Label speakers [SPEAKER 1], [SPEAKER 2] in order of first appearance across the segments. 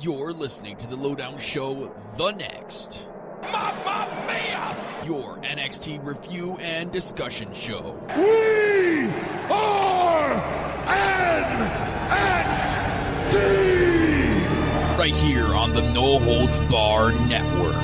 [SPEAKER 1] You're listening to the Lowdown Show, The Next.
[SPEAKER 2] Mamma mia!
[SPEAKER 1] Your NXT review and discussion show.
[SPEAKER 2] We are NXT!
[SPEAKER 1] Right here on the No Holds Barred Network.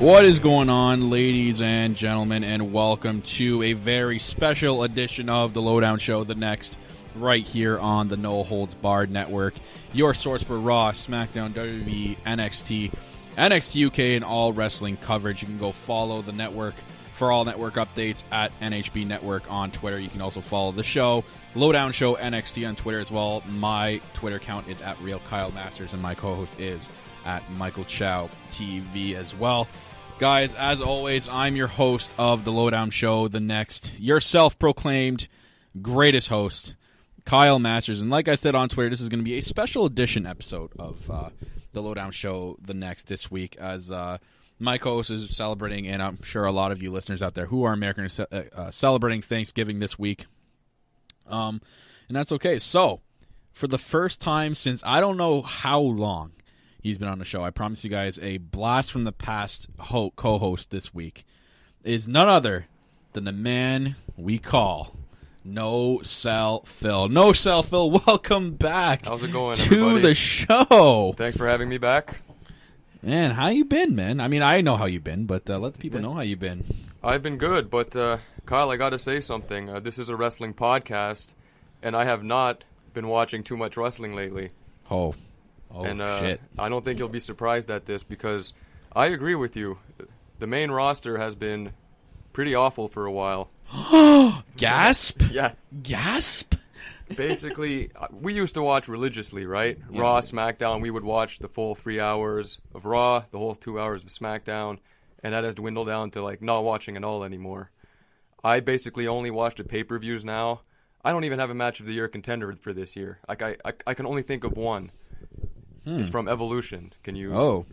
[SPEAKER 1] What is going on, ladies and gentlemen, and welcome to a very special edition of the Lowdown Show, The Next, right here on the No Holds Barred Network, your source for Raw, SmackDown, WWE, NXT, NXT UK, and all wrestling coverage. You can go follow the network for all network updates at NHB Network on Twitter. You can also follow the show, Lowdown Show NXT, on Twitter as well. My Twitter account is at Real Kyle Masters, and my co-host is at Michael Chow TV as well. Guys, as always, I'm your host of the Lowdown Show, The Next, your self-proclaimed greatest host, Kyle Masters. And like I said on Twitter, this is going to be a special edition episode of the Lowdown Show, The Next, this week, as my co-host is celebrating, and I'm sure a lot of you listeners out there who are American are celebrating Thanksgiving this week. And that's okay. So, for the first time since I don't know how long he's been on the show, I promise you guys a blast from the past co-host this week is none other than the man we call No Cell Phil. No Cell Phil, welcome back.
[SPEAKER 3] How's it going,
[SPEAKER 1] to
[SPEAKER 3] everybody?
[SPEAKER 1] The show.
[SPEAKER 3] Thanks for having me back.
[SPEAKER 1] Man, how you been, man? I mean, I know how you been, but let the people know how you been.
[SPEAKER 3] I've been good, but Kyle, I got to say something. This is a wrestling podcast, and I have not been watching too much wrestling lately.
[SPEAKER 1] Oh, shit.
[SPEAKER 3] I don't think you'll be surprised at this because I agree with you. The main roster has been pretty awful for a while.
[SPEAKER 1] Gasp?
[SPEAKER 3] Yeah.
[SPEAKER 1] Gasp?
[SPEAKER 3] Basically, we used to watch religiously, right? Yeah. Raw, SmackDown, we would watch the full 3 hours of Raw, the whole 2 hours of SmackDown, and that has dwindled down to like not watching at all anymore. I basically only watch the pay-per-views now. I don't even have a match of the year contender for this year. Like I can only think of one. It's from Evolution. Can you? Oh,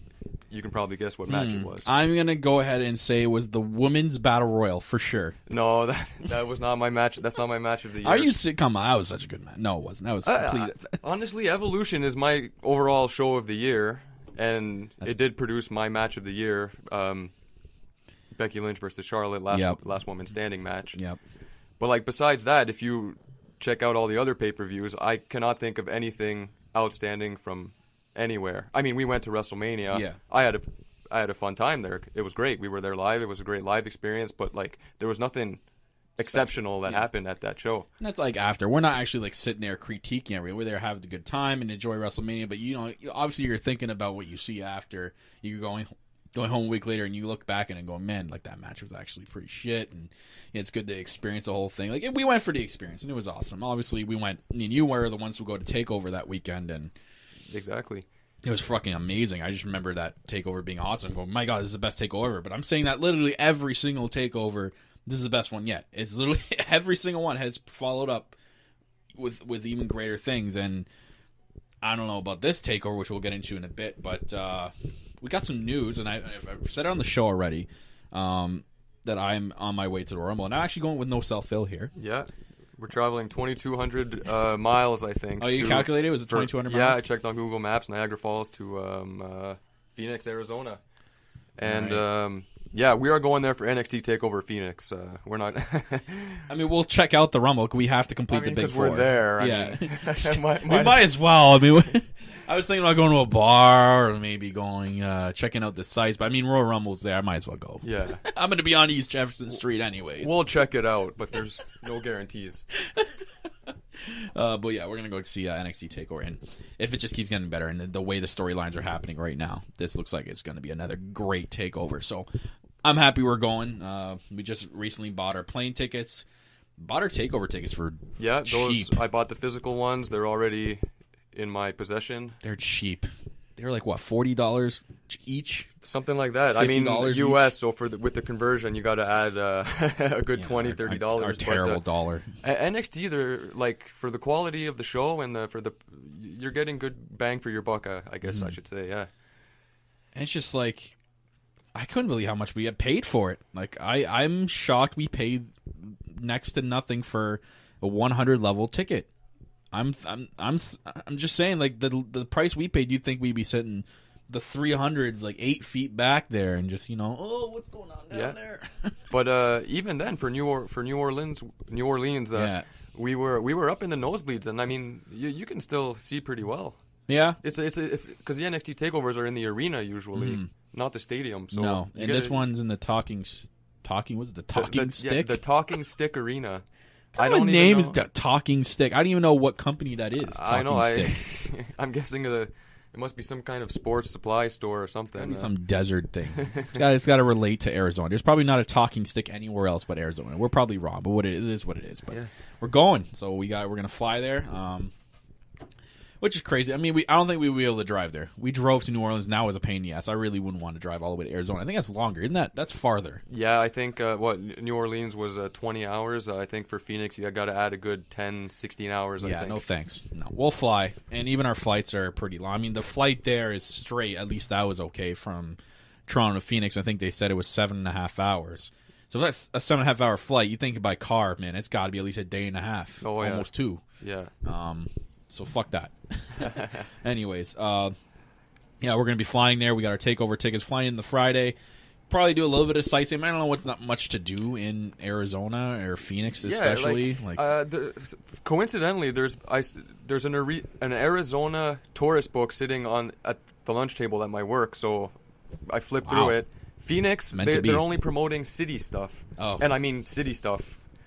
[SPEAKER 3] you can probably guess what match it was.
[SPEAKER 1] I'm gonna go ahead and say it was the Women's Battle Royal for sure.
[SPEAKER 3] No, that was not my match. That's not my match of the year.
[SPEAKER 1] Are you sick? Come on, that was such a good match. No, it wasn't. That was complete.
[SPEAKER 3] Honestly, Evolution is my overall show of the year, and it did produce my match of the year. Becky Lynch versus Charlotte, last woman standing match.
[SPEAKER 1] Yep.
[SPEAKER 3] But like besides that, if you check out all the other pay-per-views, I cannot think of anything outstanding from anywhere. I mean, we went to WrestleMania.
[SPEAKER 1] Yeah.
[SPEAKER 3] I had a fun time there. It was great. We were there live. It was a great live experience, but like there was nothing exceptional that happened at that show.
[SPEAKER 1] And that's like after. We're not actually like sitting there critiquing everything. We're there having a good time and enjoy WrestleMania, but you know, obviously you're thinking about what you see after. You're going home a week later and you look back and go, man, like that match was actually pretty shit, and it's good to experience the whole thing. Like we went for the experience and it was awesome. Obviously we went, I mean, you were the ones who go to TakeOver that weekend, and
[SPEAKER 3] exactly.
[SPEAKER 1] It was fucking amazing. I just remember that TakeOver being awesome. Going, my God, this is the best TakeOver ever. But I'm saying that literally every single TakeOver, this is the best one yet. It's literally every single one has followed up with even greater things. And I don't know about this TakeOver, which we'll get into in a bit, but we got some news, and I've said it on the show already, that I'm on my way to the Rumble. And I'm actually going with No Cell Phil here.
[SPEAKER 3] Yeah. We're traveling 2,200 miles, I think.
[SPEAKER 1] Oh, you calculated? Was it 2,200 miles?
[SPEAKER 3] Yeah, I checked on Google Maps, Niagara Falls to Phoenix, Arizona. And, right. We are going there for NXT TakeOver Phoenix. We're not...
[SPEAKER 1] I mean, we'll check out the Rumble. We have to complete the Big Four.
[SPEAKER 3] Because we're there.
[SPEAKER 1] Yeah.
[SPEAKER 3] We
[SPEAKER 1] might as well. I mean... I was thinking about going to a bar or maybe going, checking out the sites. But I mean, Royal Rumble's there. I might as well go.
[SPEAKER 3] Yeah.
[SPEAKER 1] I'm going to be on East Jefferson Street anyways.
[SPEAKER 3] We'll check it out, but there's no guarantees.
[SPEAKER 1] But yeah, we're going to go see NXT TakeOver. And if it just keeps getting better and the way the storylines are happening right now, this looks like it's going to be another great TakeOver. So I'm happy we're going. We just recently bought our plane tickets. Bought our TakeOver tickets for cheap.
[SPEAKER 3] I bought the physical ones. They're already in my possession.
[SPEAKER 1] They're cheap. They were like, what, $40 each?
[SPEAKER 3] Something like that. I mean,
[SPEAKER 1] $50
[SPEAKER 3] U.S.,
[SPEAKER 1] each?
[SPEAKER 3] so with the conversion, you got to add a good $20, $30.
[SPEAKER 1] Our terrible dollar.
[SPEAKER 3] NXT, they're like, for the quality of the show and you're getting good bang for your buck, I guess I should say, yeah.
[SPEAKER 1] And it's just like, I couldn't believe how much we had paid for it. Like, I'm shocked we paid next to nothing for a 100 level ticket. I'm just saying, like, the price we paid, you'd think we'd be sitting the 300s like 8 feet back there and just, oh, what's going on down there?
[SPEAKER 3] But even then, for New Orleans, we were up in the nosebleeds, and I mean, you can still see pretty well.
[SPEAKER 1] Yeah,
[SPEAKER 3] it's because the NXT takeovers are in the arena usually, not the stadium. So
[SPEAKER 1] no, and this one's in the talking. What's it, the talking stick?
[SPEAKER 3] Yeah, the talking stick arena.
[SPEAKER 1] I don't name is the Talking Stick. I don't even know what company that is.
[SPEAKER 3] I know.
[SPEAKER 1] Stick.
[SPEAKER 3] I'm guessing it must be some kind of sports supply store or something.
[SPEAKER 1] It's gotta be some desert thing. It's got to relate to Arizona. There's probably not a Talking Stick anywhere else but Arizona. We're probably wrong, but it is what it is. But we're going, so we're gonna fly there. Which is crazy. I mean, I don't think we would be able to drive there. We drove to New Orleans. Now is a pain in the ass. I really wouldn't want to drive all the way to Arizona. I think that's longer. That's farther.
[SPEAKER 3] Yeah, I think New Orleans was 20 hours. I think for Phoenix, you got to add a good 10, 16 hours. I think.
[SPEAKER 1] No thanks. No, we'll fly, and even our flights are pretty long. I mean, the flight there is straight. At least that was okay from Toronto to Phoenix. I think they said it was 7.5 hours. So if that's a 7.5 hour flight, you think by car, man, it's got to be at least a day and a half, almost 2.
[SPEAKER 3] Yeah.
[SPEAKER 1] So fuck that. Anyways, we're going to be flying there. We got our takeover tickets flying in the Friday. Probably do a little bit of sightseeing. I don't know what's not much to do in Arizona or Phoenix, especially.
[SPEAKER 3] Coincidentally, there's an Arizona tourist book sitting at the lunch table at my work. So I flipped through it. Phoenix, they're only promoting city stuff. Oh, and I mean city stuff.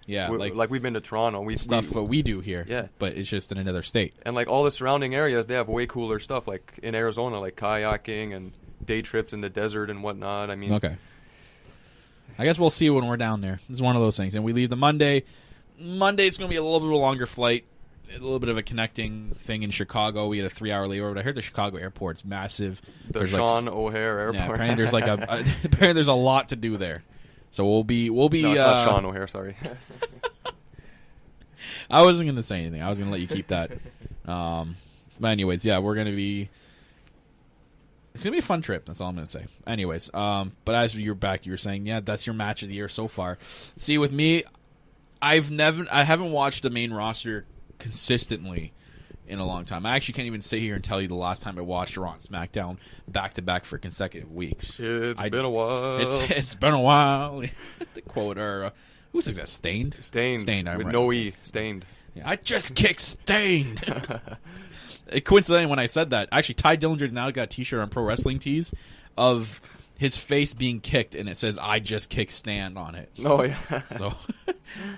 [SPEAKER 1] Yeah,
[SPEAKER 3] like we've been to Toronto.
[SPEAKER 1] What we do here. Yeah, but it's just in another state.
[SPEAKER 3] And like all the surrounding areas, they have way cooler stuff. Like in Arizona, like kayaking and day trips in the desert and whatnot. I mean,
[SPEAKER 1] okay. I guess we'll see when we're down there. It's one of those things. And we leave the Monday. Monday's going to be a little bit of a longer flight. A little bit of a connecting thing in Chicago. We had a 3-hour layover, but I heard the Chicago airport's massive.
[SPEAKER 3] There's Sean O'Hare Airport.
[SPEAKER 1] Yeah, apparently there's apparently there's a lot to do there. So we'll be. No,
[SPEAKER 3] it's not Sean O'Hare. Sorry.
[SPEAKER 1] I wasn't going to say anything. I was going to let you keep that. But anyways, we're going to be. It's going to be a fun trip. That's all I'm going to say. Anyways, but as you're back, you were saying, that's your match of the year so far. See, with me, I haven't watched the main roster consistently in a long time. I actually can't even sit here and tell you the last time I watched Raw and SmackDown back-to-back for consecutive weeks.
[SPEAKER 3] It's been a while.
[SPEAKER 1] It's been a while. The quote, or who says that? Stained?
[SPEAKER 3] Stained.
[SPEAKER 1] I'm
[SPEAKER 3] with
[SPEAKER 1] right.
[SPEAKER 3] no E. Stained.
[SPEAKER 1] Yeah, I just kicked Stained. Coincidentally, when I said that, actually, Ty Dillinger now got a T-shirt on Pro Wrestling Tees of his face being kicked, and it says, I just kicked Stand on it.
[SPEAKER 3] Oh, yeah.
[SPEAKER 1] So,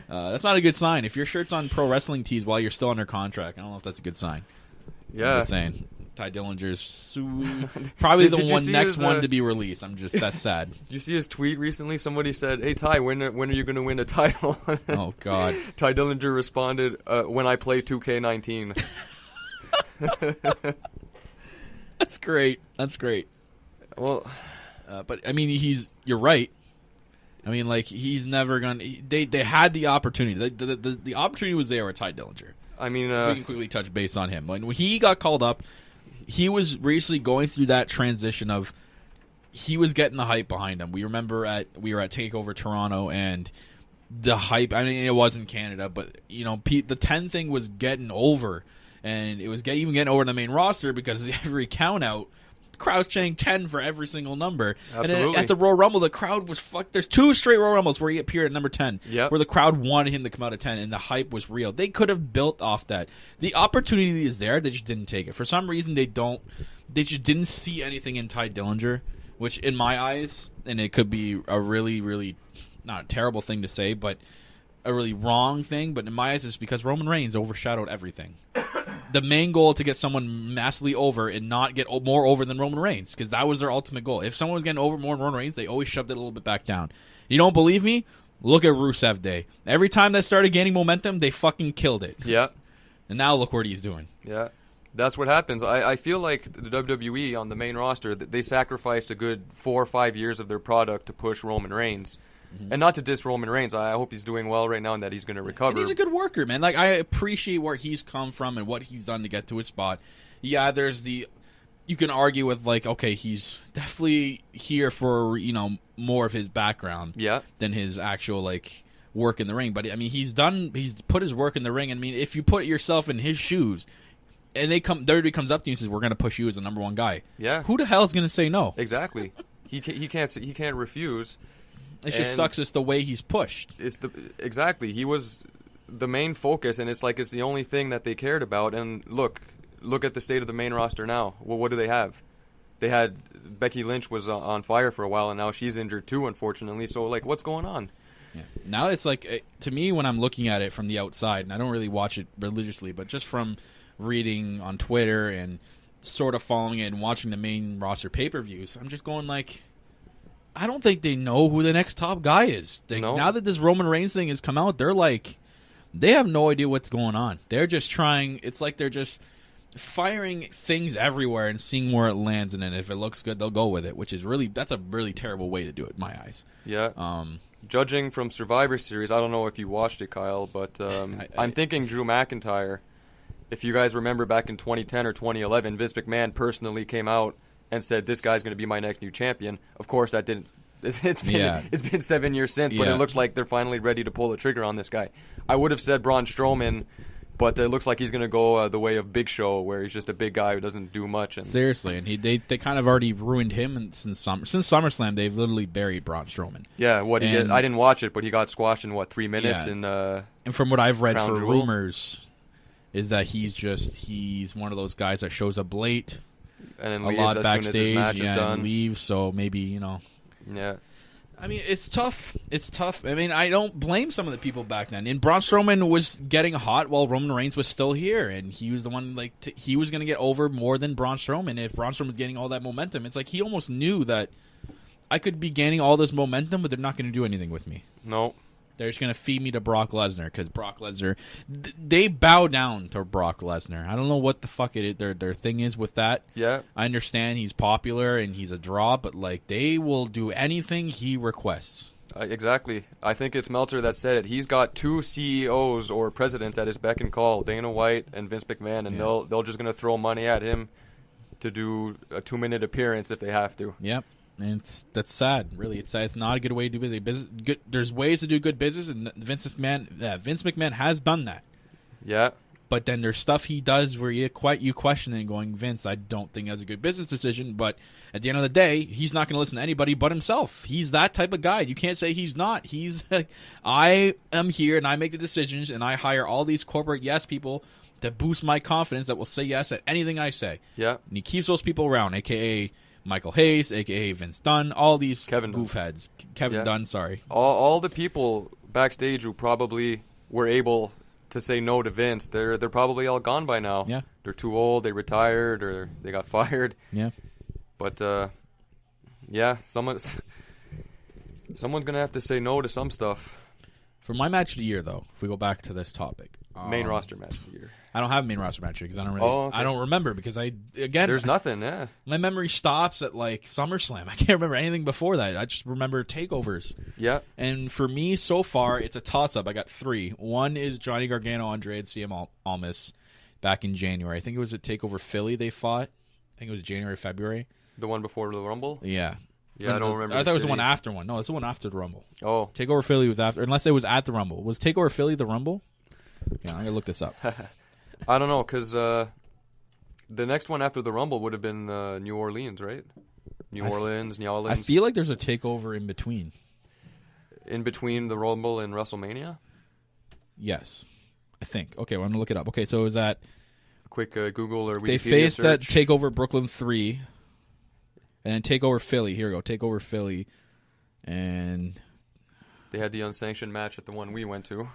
[SPEAKER 1] that's not a good sign. If your shirt's on Pro Wrestling Tees while you're still under contract, I don't know if that's a good sign.
[SPEAKER 3] Yeah.
[SPEAKER 1] I'm just saying. Ty Dillinger's probably the next one to be released. That's sad.
[SPEAKER 3] Did you see his tweet recently? Somebody said, hey, Ty, when are you going to win a title?
[SPEAKER 1] Oh, God.
[SPEAKER 3] Ty Dillinger responded, when I play 2K19.
[SPEAKER 1] That's great.
[SPEAKER 3] Well...
[SPEAKER 1] but I mean, you're right. I mean, like, he's never gonna. They had the opportunity. The opportunity was there with Ty Dillinger.
[SPEAKER 3] I mean,
[SPEAKER 1] we can quickly touch base on him. When he got called up, he was recently going through that transition of he was getting the hype behind him. We were at Takeover Toronto, and the hype. I mean, it was in Canada, but the 10 thing was getting over, and it was even getting over in the main roster because every count out. Crowd's chanting 10 for every single number.
[SPEAKER 3] Absolutely.
[SPEAKER 1] And then at the Royal Rumble, the crowd was fucked. There's 2 straight Royal Rumbles where he appeared at number 10, where the crowd wanted him to come out at 10, and the hype was real. They could have built off that. The opportunity is there. They just didn't take it. For some reason, they just didn't see anything in Ty Dillinger, which in my eyes, and it could be a really, really, not a terrible thing to say, but a really wrong thing, but in my eyes, it's because Roman Reigns overshadowed everything. The main goal to get someone massively over and not get more over than Roman Reigns, because that was their ultimate goal. If someone was getting over more than Roman Reigns, they always shoved it a little bit back down. You don't believe me? Look at Rusev Day. Every time that started gaining momentum, they fucking killed it.
[SPEAKER 3] Yeah.
[SPEAKER 1] And now look what he's doing.
[SPEAKER 3] Yeah. That's what happens. I feel like the WWE on the main roster, they sacrificed a good 4 or 5 years of their product to push Roman Reigns. Mm-hmm. And not to diss Roman Reigns. I hope he's doing well right now and that he's going to recover.
[SPEAKER 1] And he's a good worker, man. Like, I appreciate where he's come from and what he's done to get to his spot. Yeah, there's the... You can argue with, like, okay, he's definitely here for, you know, more of his background than his actual, like, work in the ring. But, I mean, he's put his work in the ring. I mean, if you put yourself in his shoes, and WWE comes up to you and says, we're going to push you as the number one guy.
[SPEAKER 3] Yeah.
[SPEAKER 1] Who the hell is going to say no?
[SPEAKER 3] Exactly. He can't refuse.
[SPEAKER 1] It just sucks. It's the way he's pushed.
[SPEAKER 3] Exactly. He was the main focus, and it's like it's the only thing that they cared about. And look at the state of the main roster now. Well, what do they have? They had Becky Lynch was on fire for a while, and now she's injured too, unfortunately. So, like, what's going on?
[SPEAKER 1] Yeah. Now it's like, to me, when I'm looking at it from the outside, and I don't really watch it religiously, but just from reading on Twitter and sort of following it and watching the main roster pay-per-views, I'm just going like, I don't think they know who the next top guy is.
[SPEAKER 3] No.
[SPEAKER 1] Now that this Roman Reigns thing has come out, they're like, they have no idea what's going on. They're just trying, it's like they're just firing things everywhere and seeing where it lands, and then if it looks good, they'll go with it, which is that's a really terrible way to do it in my eyes.
[SPEAKER 3] Yeah. Judging from Survivor Series, I don't know if you watched it, Kyle, but I'm thinking Drew McIntyre. If you guys remember back in 2010 or 2011, Vince McMahon personally came out and said, this guy's going to be my next new champion. Of course, that didn't. It's been 7 years since, but it looks like they're finally ready to pull the trigger on this guy. I would have said Braun Strowman, but it looks like he's going to go the way of Big Show, where he's just a big guy who doesn't do much. And
[SPEAKER 1] seriously, and they kind of already ruined him, and since SummerSlam, they've literally buried Braun Strowman.
[SPEAKER 3] Yeah, I didn't watch it, but he got squashed in 3 minutes.
[SPEAKER 1] Yeah. And from what I've read
[SPEAKER 3] Crown
[SPEAKER 1] for
[SPEAKER 3] Jewel.
[SPEAKER 1] rumors, is that he's one of those guys that shows up late,
[SPEAKER 3] and then
[SPEAKER 1] a
[SPEAKER 3] leaves
[SPEAKER 1] lot
[SPEAKER 3] as
[SPEAKER 1] backstage,
[SPEAKER 3] soon as his match is done.
[SPEAKER 1] And leaves. So maybe
[SPEAKER 3] Yeah.
[SPEAKER 1] I mean, it's tough. It's tough. I mean, I don't blame some of the people back then. And Braun Strowman was getting hot while Roman Reigns was still here, and he was the one he was going to get over more than Braun Strowman. If Braun Strowman was getting all that momentum, it's like he almost knew that I could be gaining all this momentum, but they're not going to do anything with me.
[SPEAKER 3] No.
[SPEAKER 1] They're just going to feed me to Brock Lesnar, because Brock Lesnar, they bow down to Brock Lesnar. I don't know what the fuck their thing is with that.
[SPEAKER 3] Yeah.
[SPEAKER 1] I understand he's popular and he's a draw, but like they will do anything he requests.
[SPEAKER 3] Exactly. I think it's Meltzer that said it. He's got 2 CEOs or presidents at his beck and call, Dana White and Vince McMahon, and they'll just going to throw money at him to do a 2-minute appearance if they have to.
[SPEAKER 1] Yep. And that's sad, really. It's sad. It's not a good way to do business. There's ways to do good business, and Vince McMahon has done that.
[SPEAKER 3] Yeah.
[SPEAKER 1] But then there's stuff he does where you question it and going, Vince, I don't think that's a good business decision. But at the end of the day, he's not going to listen to anybody but himself. He's that type of guy. You can't say he's not. He's I am here and I make the decisions and I hire all these corporate yes people to boost my confidence that will say yes at anything I say.
[SPEAKER 3] Yeah.
[SPEAKER 1] And he keeps those people around, a.k.a. Michael Hayes, a.k.a. Vince Dunn, all these
[SPEAKER 3] Kevin
[SPEAKER 1] goofheads. Kevin Dunn, sorry.
[SPEAKER 3] All the people backstage who probably were able to say no to Vince, they're probably all gone by now.
[SPEAKER 1] Yeah.
[SPEAKER 3] They're too old, they retired, or they got fired.
[SPEAKER 1] Yeah.
[SPEAKER 3] But, someone's going to have to say no to some stuff.
[SPEAKER 1] For my match of the year, though, if we go back to this topic.
[SPEAKER 3] Main roster match of the year.
[SPEAKER 1] I don't have a main roster match because I don't really.
[SPEAKER 3] Okay.
[SPEAKER 1] I don't remember because
[SPEAKER 3] there's nothing. Yeah.
[SPEAKER 1] My memory stops at like SummerSlam. I can't remember anything before that. I just remember takeovers.
[SPEAKER 3] Yeah.
[SPEAKER 1] And for me, so far, it's a toss-up. I got 3. One is Johnny Gargano, Andrade Cien Almas back in January. I think it was at Takeover Philly they fought. I think it was January, February.
[SPEAKER 3] The one before the Rumble.
[SPEAKER 1] Yeah.
[SPEAKER 3] Yeah, I don't remember.
[SPEAKER 1] I thought it was the one after one. No, it's the one after the Rumble.
[SPEAKER 3] Oh.
[SPEAKER 1] Takeover Philly was after, unless it was at the Rumble. Was Takeover Philly the Rumble? Yeah, I'm gonna look this up.
[SPEAKER 3] I don't know, because the next one after the Rumble would have been New Orleans, right? New Orleans.
[SPEAKER 1] I feel like there's a takeover in between.
[SPEAKER 3] In between the Rumble and WrestleMania?
[SPEAKER 1] Yes. I think. Okay, well, I'm going to look it up. Okay, so it was at...
[SPEAKER 3] Quick Google or Wikipedia
[SPEAKER 1] They faced
[SPEAKER 3] search.
[SPEAKER 1] at TakeOver Brooklyn 3, and then TakeOver Philly. Here we go, TakeOver Philly. And...
[SPEAKER 3] They had the unsanctioned match at the one we went to.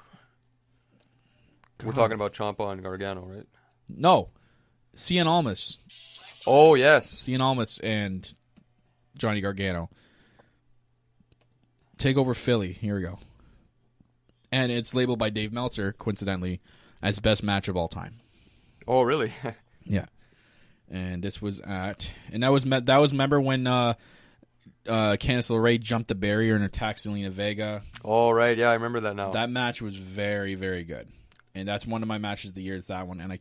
[SPEAKER 3] God. We're talking about Ciampa and Gargano, right?
[SPEAKER 1] No. Cien Almas.
[SPEAKER 3] Oh, yes.
[SPEAKER 1] Cien Almas and Johnny Gargano. TakeOver Philly. Here we go. And it's labeled by Dave Meltzer, coincidentally, as best match of all time.
[SPEAKER 3] Oh, really?
[SPEAKER 1] Yeah. And this was that was remember when Candice LeRae jumped the barrier and attacked Zelina Vega.
[SPEAKER 3] Oh, right. Yeah, I remember that now.
[SPEAKER 1] That match was very, very good. And that's one of my matches of the year. It's that one. And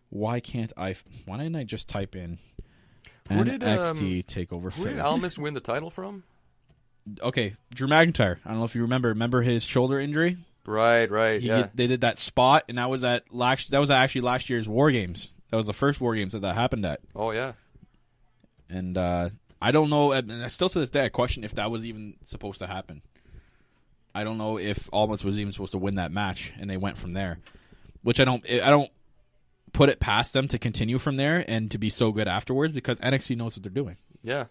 [SPEAKER 1] why didn't I just type in NXT TakeOver
[SPEAKER 3] Who did
[SPEAKER 1] Philly?
[SPEAKER 3] Almas win the title from?
[SPEAKER 1] Okay, Drew McIntyre. I don't know if you remember his shoulder injury?
[SPEAKER 3] Right, yeah.
[SPEAKER 1] They did that spot, and that was actually last year's War Games. That was the first War Games that happened at.
[SPEAKER 3] Oh, yeah.
[SPEAKER 1] And I don't know, and I still to this day I question if that was even supposed to happen. I don't know if Almas was even supposed to win that match, and they went from there. Which I don't put it past them to continue from there and to be so good afterwards, because NXT knows what they're doing.
[SPEAKER 3] Yeah.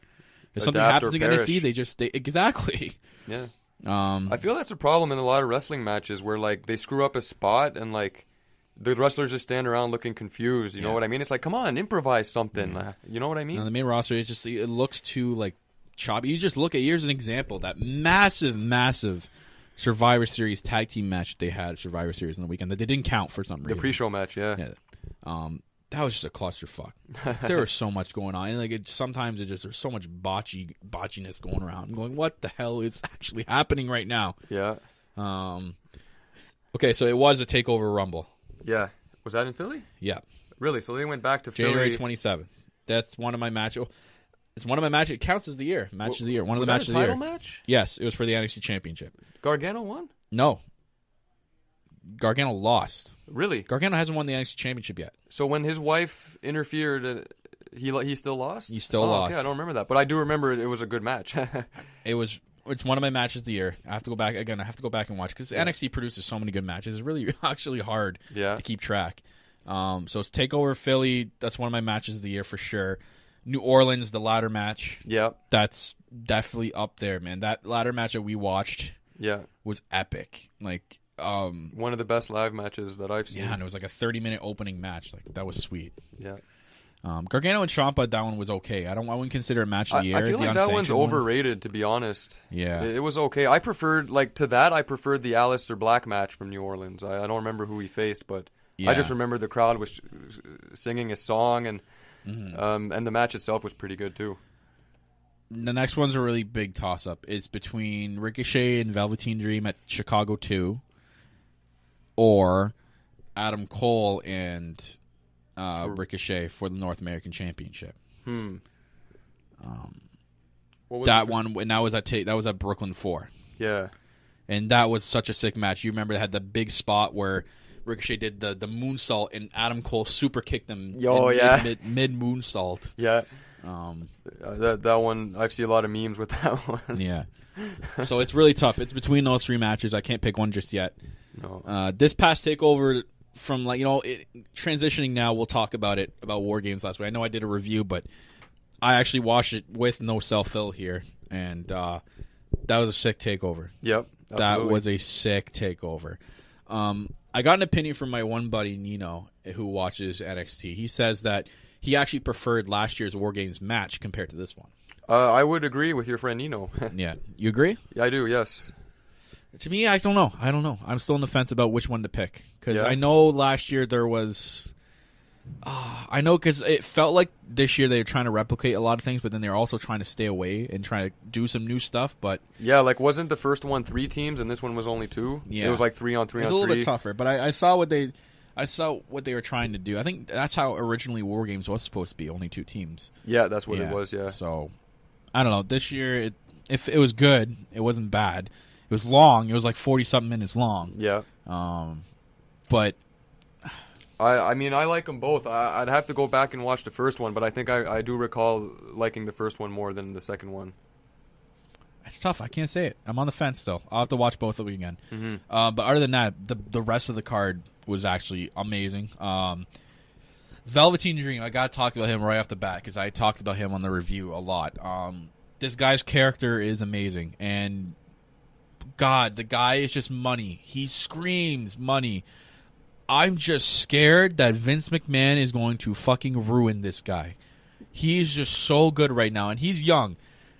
[SPEAKER 1] If something happens in NXT, they exactly.
[SPEAKER 3] Yeah. I feel that's a problem in a lot of wrestling matches where like they screw up a spot and like the wrestlers just stand around looking confused. You know what I mean? It's like, come on, improvise something. You know what I mean?
[SPEAKER 1] Now, the main roster is just, it looks too like choppy. You just look at, here's an example, that massive Survivor Series tag team match they had at Survivor Series on the weekend that they didn't count for some reason.
[SPEAKER 3] The pre-show match, yeah.
[SPEAKER 1] That was just a clusterfuck. There was so much going on. And like sometimes there's so much botchiness going around. I'm going, what the hell is actually happening right now?
[SPEAKER 3] Yeah.
[SPEAKER 1] Okay, so it was a TakeOver Rumble.
[SPEAKER 3] Yeah. Was that in Philly?
[SPEAKER 1] Yeah.
[SPEAKER 3] Really? So they went back to Philly.
[SPEAKER 1] January 27th. That's one of my matches. It's one of my matches. It counts as the year. Match of the year. One of the matches of the year.
[SPEAKER 3] Was that a title match?
[SPEAKER 1] Yes, it was for the NXT Championship.
[SPEAKER 3] Gargano won?
[SPEAKER 1] No. Gargano lost.
[SPEAKER 3] Really?
[SPEAKER 1] Gargano hasn't won the NXT Championship yet.
[SPEAKER 3] So when his wife interfered, he still lost?
[SPEAKER 1] He still lost.
[SPEAKER 3] Okay, I don't remember that. But I do remember it was a good match.
[SPEAKER 1] It's one of my matches of the year. I have to go back and watch because NXT produces so many good matches. It's really actually hard to keep track. So it's TakeOver Philly. That's one of my matches of the year for sure. New Orleans, the ladder match.
[SPEAKER 3] Yep.
[SPEAKER 1] That's definitely up there, man. That ladder match that we watched was epic. Like
[SPEAKER 3] one of the best live matches that I've seen.
[SPEAKER 1] Yeah, and it was like a 30-minute opening match. Like that was sweet.
[SPEAKER 3] Yeah.
[SPEAKER 1] Gargano and Ciampa, that one was okay. I wouldn't consider it a match of the year.
[SPEAKER 3] I feel like that one's overrated, to be honest.
[SPEAKER 1] Yeah.
[SPEAKER 3] It was okay. I preferred the Aleister Black match from New Orleans. I don't remember who he faced, but I just remember the crowd was singing a song, and the match itself was pretty good too.
[SPEAKER 1] The next one's a really big toss-up. It's between Ricochet and Velveteen Dream at Chicago 2, or Adam Cole and Ricochet for the North American Championship. That was at Brooklyn 4.
[SPEAKER 3] Yeah.
[SPEAKER 1] And that was such a sick match. You remember they had the big spot where Ricochet did the moonsault and Adam Cole super kicked him mid moonsault.
[SPEAKER 3] Yeah. That one, I see a lot of memes with that one.
[SPEAKER 1] Yeah. So it's really tough. It's between those three matches. I can't pick one just yet.
[SPEAKER 3] No.
[SPEAKER 1] This past TakeOver from transitioning now, we'll talk about War Games last week. I know I did a review, but I actually watched it with no self-fill here, and that was a sick TakeOver.
[SPEAKER 3] Yep. Absolutely.
[SPEAKER 1] That was a sick TakeOver. I got an opinion from my one buddy, Nino, who watches NXT. He says that he actually preferred last year's War Games match compared to this one.
[SPEAKER 3] I would agree with your friend Nino.
[SPEAKER 1] Yeah. You agree?
[SPEAKER 3] Yeah, I do, yes.
[SPEAKER 1] To me, I don't know. I'm still on the fence about which one to pick. Because I know last year there was... I know because it felt like this year they were trying to replicate a lot of things, but then they were also trying to stay away and try to do some new stuff. But
[SPEAKER 3] yeah, like wasn't the first one 3 teams and this one was only 2?
[SPEAKER 1] Yeah,
[SPEAKER 3] it was like 3 on 3 on 3.
[SPEAKER 1] It was a little bit tougher, but I saw what they were trying to do. I think that's how originally War Games was supposed to be, only 2 teams.
[SPEAKER 3] Yeah, that's what it was. Yeah.
[SPEAKER 1] So I don't know. This year, if it was good, it wasn't bad. It was long. It was like 40-something minutes long.
[SPEAKER 3] Yeah.
[SPEAKER 1] But.
[SPEAKER 3] I mean, I like them both. I'd have to go back and watch the first one, but I think I do recall liking the first one more than the second one.
[SPEAKER 1] It's tough. I can't say it. I'm on the fence still. I'll have to watch both of them again.
[SPEAKER 3] Mm-hmm.
[SPEAKER 1] But other than that, the rest of the card was actually amazing. Velveteen Dream, I got to talk about him right off the bat because I talked about him on the review a lot. This guy's character is amazing, and God, the guy is just money. He screams money. I'm just scared that Vince McMahon is going to fucking ruin this guy. He's just so good right now, and he's young.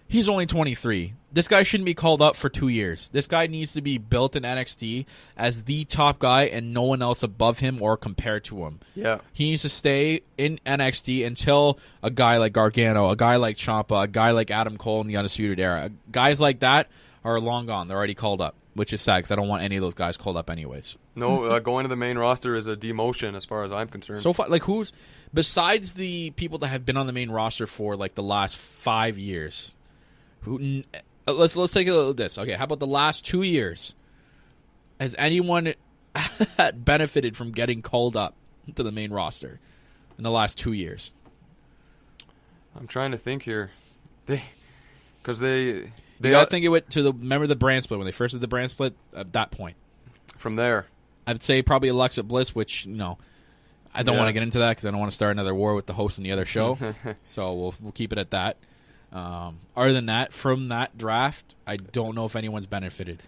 [SPEAKER 1] He's only 23. This guy shouldn't be called up for 2 years. This guy needs to be built in NXT as the top guy and no one else above him or compared to him.
[SPEAKER 3] Yeah.
[SPEAKER 1] He needs to stay in NXT until a guy like Gargano, a guy like Ciampa, a guy like Adam Cole in the Undisputed Era. Guys like that are long gone. They're already called up, which is sad because I don't want any of those guys called up anyways.
[SPEAKER 3] No, going to the main roster is a demotion as far as I'm concerned.
[SPEAKER 1] So far, like, who's besides the people that have been on the main roster for like the last 5 years? Let's take a look at this. Okay, how about the last 2 years? Has anyone benefited from getting called up to the main roster in the last 2 years?
[SPEAKER 3] I'm trying to think here. They
[SPEAKER 1] I think it went to remember the brand split when they first did the brand split. At that point,
[SPEAKER 3] from there,
[SPEAKER 1] I'd say probably Alexa Bliss, which I don't want to get into that because I don't want to start another war with the host in the other show. So we'll keep it at that. Other than that, from that draft, I don't know if anyone's benefited.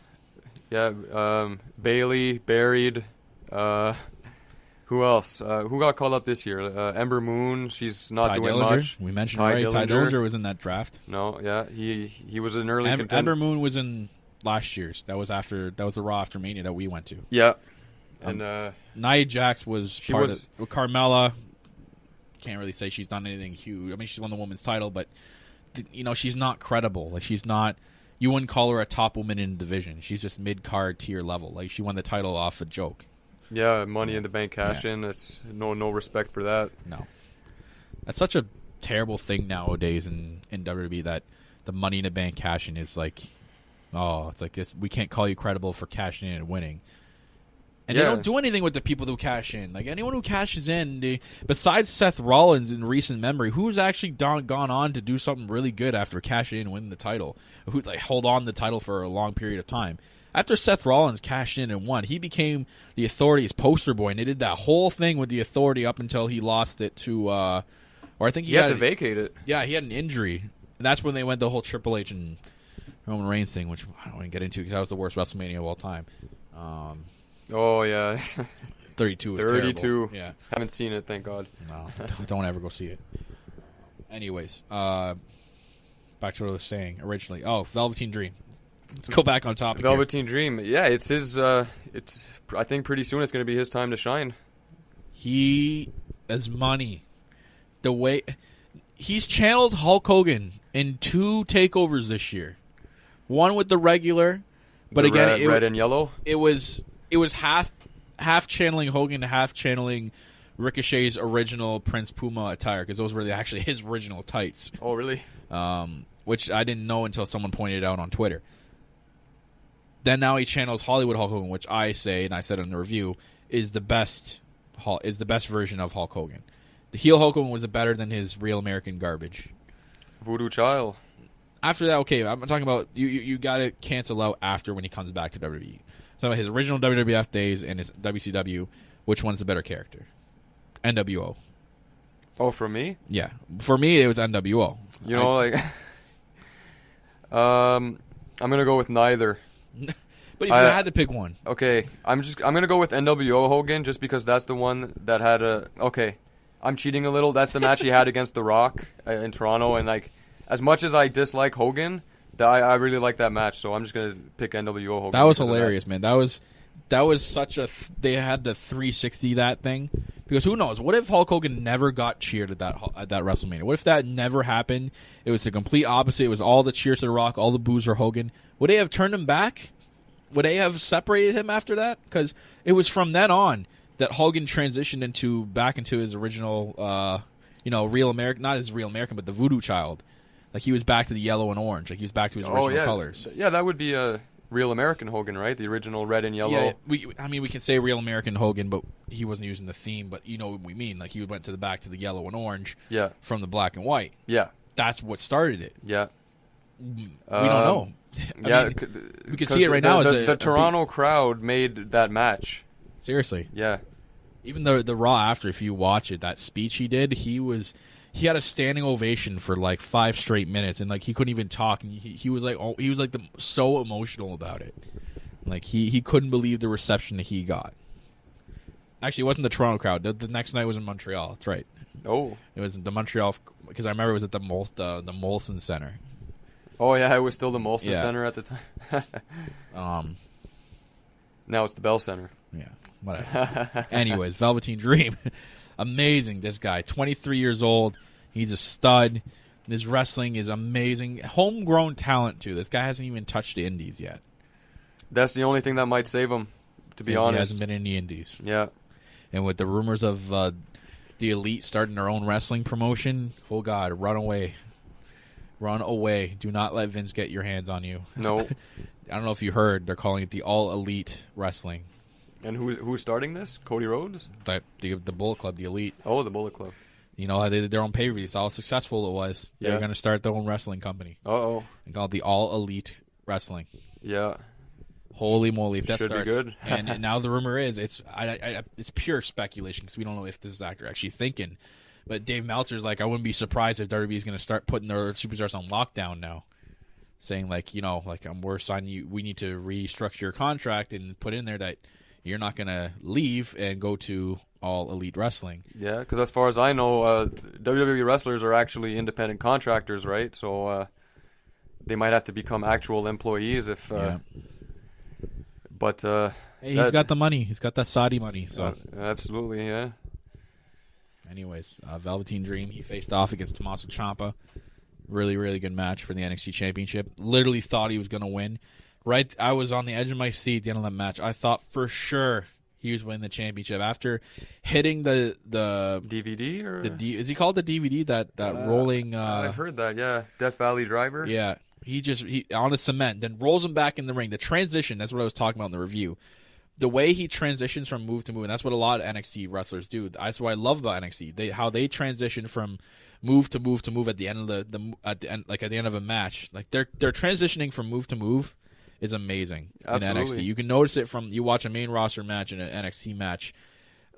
[SPEAKER 3] Yeah, Bailey, buried. Who else? Who got called up this year? Ember Moon. She's not doing
[SPEAKER 1] Dillinger.
[SPEAKER 3] much.
[SPEAKER 1] We mentioned Ty Dillinger was in that draft.
[SPEAKER 3] No, yeah, he was an early contender.
[SPEAKER 1] Ember Moon was in last year's. That was the Raw after Mania that we went to.
[SPEAKER 3] Yeah, and
[SPEAKER 1] Nia Jax was with Carmella. Can't really say she's done anything huge. I mean, she's won the women's title, but she's not credible. Like, she's not. You wouldn't call her a top woman in the division. She's just mid-card tier level. Like, she won the title off a joke.
[SPEAKER 3] Yeah, Money in the Bank cash in. That's no respect for that.
[SPEAKER 1] No, that's such a terrible thing nowadays in WWE that the Money in the Bank cash in is like, it's like this. We can't call you credible for cashing in and winning. And they don't do anything with the people who cash in. Like, anyone who cashes in, besides Seth Rollins in recent memory, who's actually gone on to do something really good after cashing in and winning the title? Who hold on the title for a long period of time? After Seth Rollins cashed in and won, he became the Authority's poster boy, and they did that whole thing with the Authority up until he lost it to, or I think he
[SPEAKER 3] had to vacate it.
[SPEAKER 1] Yeah, he had an injury, and that's when they went the whole Triple H and Roman Reigns thing, which I don't want to get into because that was the worst WrestleMania of all time.
[SPEAKER 3] Oh yeah,
[SPEAKER 1] 32 was
[SPEAKER 3] 32.
[SPEAKER 1] Terrible. Yeah,
[SPEAKER 3] haven't seen it, thank God.
[SPEAKER 1] No, don't ever go see it. Anyways, back to what I was saying originally. Oh, Velveteen Dream. Let's go back on topic.
[SPEAKER 3] Velveteen Dream. Yeah, it's his. I think pretty soon it's going to be his time to shine.
[SPEAKER 1] He has money. The way he's channeled Hulk Hogan in 2 takeovers this year. One with the regular, but again,
[SPEAKER 3] red and yellow.
[SPEAKER 1] It was half channeling Hogan, half channeling Ricochet's original Prince Puma attire because those were actually his original tights.
[SPEAKER 3] Oh, really?
[SPEAKER 1] Which I didn't know until someone pointed it out on Twitter. Then now he channels Hollywood Hulk Hogan, which I say, and I said in the review, is the best version of Hulk Hogan. The heel Hulk Hogan was better than his real American garbage.
[SPEAKER 3] Voodoo Child.
[SPEAKER 1] After that, okay, I'm talking about you got to cancel out after when he comes back to WWE. So his original WWF days and his WCW, which one's the better character? NWO.
[SPEAKER 3] Oh, for me?
[SPEAKER 1] Yeah, for me it was NWO.
[SPEAKER 3] I'm gonna go with neither.
[SPEAKER 1] But if you had to pick one,
[SPEAKER 3] okay, I'm gonna go with NWO Hogan just because that's the one that had I'm cheating a little. That's the match he had against The Rock in Toronto, and like as much as I dislike Hogan, I really like that match. So I'm just gonna pick NWO Hogan.
[SPEAKER 1] That was hilarious, man. That was such a. They had the 360 that thing because who knows? What if Hulk Hogan never got cheered at that WrestleMania? What if that never happened? It was the complete opposite. It was all the cheers to The Rock, all the boos for Hogan. Would they have turned him back? Would they have separated him after that? Because it was from then on that Hogan transitioned back into his original, real American, not his real American, but the Voodoo Child. Like he was back to the yellow and orange. Like he was back to his original colors.
[SPEAKER 3] Yeah, that would be a real American Hogan, right? The original red and yellow.
[SPEAKER 1] Yeah, we can say real American Hogan, but he wasn't using the theme. But you know what we mean. Like he went back to the yellow and orange.
[SPEAKER 3] Yeah. From
[SPEAKER 1] the black and white.
[SPEAKER 3] Yeah.
[SPEAKER 1] That's what started it.
[SPEAKER 3] Yeah.
[SPEAKER 1] We don't know. We can see it right now.
[SPEAKER 3] The Toronto crowd made that match.
[SPEAKER 1] Seriously.
[SPEAKER 3] Yeah.
[SPEAKER 1] Even the Raw after, if you watch it, that speech he did, he had a standing ovation for like 5 straight minutes, and like he couldn't even talk. And he was so emotional about it. Like he couldn't believe the reception that he got. Actually, it wasn't the Toronto crowd. The next night was in Montreal. That's right.
[SPEAKER 3] Oh.
[SPEAKER 1] It was the Montreal because I remember it was at the Molson Center.
[SPEAKER 3] Oh yeah, it was still the Molson
[SPEAKER 1] Yeah.
[SPEAKER 3] Center at the time. Now it's the Bell Center.
[SPEAKER 1] Yeah, whatever. Anyways, Velveteen Dream, amazing. This guy, 23 years old. He's a stud. His wrestling is amazing. Homegrown talent too. This guy hasn't even touched the Indies yet.
[SPEAKER 3] That's the only thing that might save him, to be
[SPEAKER 1] He
[SPEAKER 3] honest.
[SPEAKER 1] hasn't been in the Indies.
[SPEAKER 3] Yeah.
[SPEAKER 1] And with the rumors of the Elite starting their own wrestling promotion, oh God, run away. Run away. Do not let Vince get your hands on you.
[SPEAKER 3] No.
[SPEAKER 1] I don't know if you heard, they're calling it the All Elite Wrestling.
[SPEAKER 3] And who's starting this? Cody Rhodes?
[SPEAKER 1] The Bullet Club, the Elite.
[SPEAKER 3] Oh, the Bullet Club.
[SPEAKER 1] You know how they did their own pay-per-view. How successful it was. They're
[SPEAKER 3] Yeah.
[SPEAKER 1] going to start their own wrestling company.
[SPEAKER 3] Uh-oh.
[SPEAKER 1] And call it the All Elite Wrestling.
[SPEAKER 3] Yeah.
[SPEAKER 1] Holy moly, if that
[SPEAKER 3] Should be
[SPEAKER 1] starts.
[SPEAKER 3] good.
[SPEAKER 1] and now the rumor is, it's pure speculation because we don't know if this is actually thinking. But Dave Meltzer's like, I wouldn't be surprised if WWE is going to start putting their superstars on lockdown now. Saying like, we're signing you. We need to restructure your contract and put in there that you're not going to leave and go to All Elite Wrestling.
[SPEAKER 3] Yeah, because as far as I know, WWE wrestlers are actually independent contractors, right? So they might have to become actual employees if.
[SPEAKER 1] Yeah.
[SPEAKER 3] But
[SPEAKER 1] Hey, he's got the money. He's got that Saudi money. So,
[SPEAKER 3] absolutely, yeah.
[SPEAKER 1] anyways, Velveteen Dream. He faced off against Tommaso Ciampa. Really, really good match for the NXT Championship. Literally thought he was going to win. Right, I was on the edge of my seat at the end of that match. I thought for sure he was winning the championship after hitting the
[SPEAKER 3] DVD or
[SPEAKER 1] is he called the DVD that rolling?
[SPEAKER 3] I've heard that. Yeah, Death Valley Driver.
[SPEAKER 1] Yeah, he on the cement, then rolls him back in the ring. The transition. That's what I was talking about in the review. The way he transitions from move to move, and that's what a lot of NXT wrestlers do. That's what I love about NXT. How they transition from move to move to move at the end of at the end of a match. Like they're transitioning from move to move is amazing
[SPEAKER 3] Absolutely.
[SPEAKER 1] in NXT. You can notice it from you watch a main roster match and an NXT match,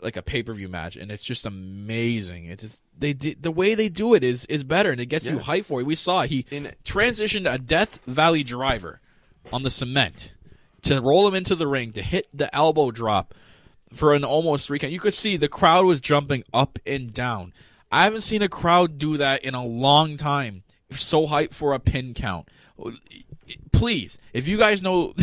[SPEAKER 1] like a pay-per-view match, and it's just amazing. It is the way they do it is better, and it gets you hyped for it. We saw it. He transitioned a Death Valley Driver on the cement to roll him into the ring, to hit the elbow drop for an almost 3 count. You could see the crowd was jumping up and down. I haven't seen a crowd do that in a long time. So hyped for a pin count. Please, if you guys know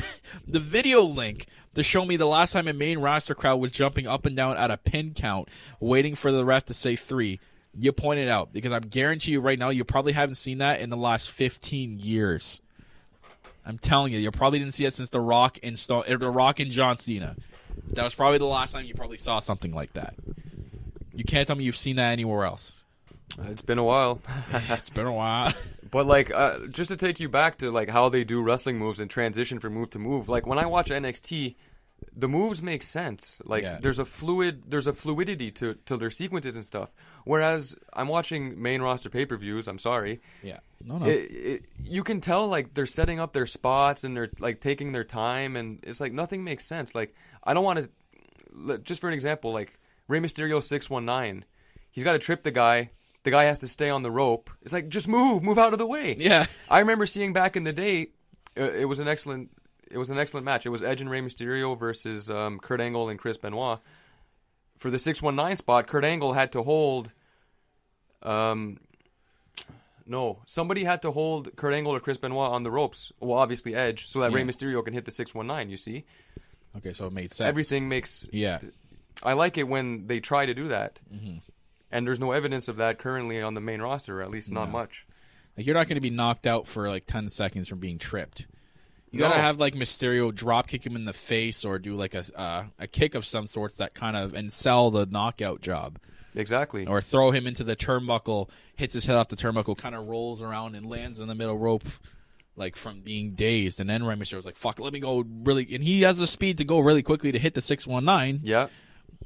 [SPEAKER 1] the video link to show me the last time a main roster crowd was jumping up and down at a pin count, waiting for the ref to say 3, you point it out. Because I'm guarantee you right now, you probably haven't seen that in the last 15 years. I'm telling you probably didn't see it since The Rock and John Cena. That was probably the last time you probably saw something like that. You can't tell me you've seen that anywhere else.
[SPEAKER 3] It's been a while.
[SPEAKER 1] It's been a while.
[SPEAKER 3] But like, just to take you back to like how they do wrestling moves and transition from move to move. Like when I watch NXT, the moves make sense. Like there's a fluidity to their sequences and stuff. Whereas I'm watching main roster pay-per-views. I'm sorry.
[SPEAKER 1] Yeah. No.
[SPEAKER 3] You can tell like they're setting up their spots and they're like taking their time, and it's like nothing makes sense. Like I don't want to. Just for an example, like Rey Mysterio 619, he's got to trip the guy. The guy has to stay on the rope. It's like, just move out of the way.
[SPEAKER 1] Yeah.
[SPEAKER 3] I remember seeing back in the day, it was an excellent match. It was Edge and Rey Mysterio versus Kurt Angle and Chris Benoit. For the 619 spot, Kurt Angle had to hold. Somebody had to hold Kurt Angle or Chris Benoit on the ropes. Well, obviously Edge, so that Rey Mysterio can hit the 619. You see.
[SPEAKER 1] Okay, so it made sense.
[SPEAKER 3] Everything makes.
[SPEAKER 1] Yeah.
[SPEAKER 3] I like it when they try to do that.
[SPEAKER 1] Mm-hmm.
[SPEAKER 3] And there's no evidence of that currently on the main roster, or at least not much.
[SPEAKER 1] Like you're not going to be knocked out for like 10 seconds from being tripped. You got to have like Mysterio drop kick him in the face or do like a kick of some sorts that kind of and sell the knockout job.
[SPEAKER 3] Exactly.
[SPEAKER 1] Or throw him into the turnbuckle, hits his head off the turnbuckle, kind of rolls around and lands in the middle rope, like from being dazed. And then Rey Mysterio's like, "Fuck, let me go really." And he has the speed to go really quickly to hit the 619.
[SPEAKER 3] Yeah.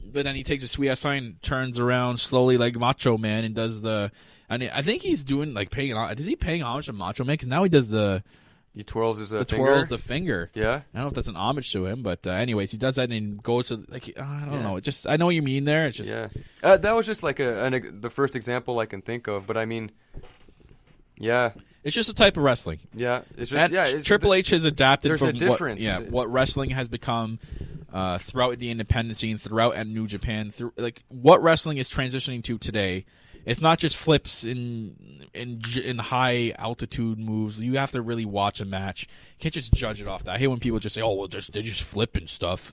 [SPEAKER 1] But then he takes a sweet ass sign, turns around slowly like Macho Man, and does the. And I think he's doing like paying. Is he paying homage to Macho Man? Because now he does
[SPEAKER 3] he twirls his finger.
[SPEAKER 1] Twirls the finger.
[SPEAKER 3] Yeah.
[SPEAKER 1] I don't know if that's an homage to him, but anyways, he does that and goes to like I don't know. It just I know what you mean there. It's just
[SPEAKER 3] that was just like the first example I can think of. But I mean,
[SPEAKER 1] it's just a type of wrestling.
[SPEAKER 3] Yeah, it's just
[SPEAKER 1] It's Triple H has adapted.
[SPEAKER 3] There's
[SPEAKER 1] from
[SPEAKER 3] a difference.
[SPEAKER 1] What wrestling has become throughout the independent scene, throughout New Japan, what wrestling is transitioning to today It's not just flips in high altitude moves. You have to really watch a match. You can't just judge it off that. I hate when people just say, "Oh, well, they just flip and stuff."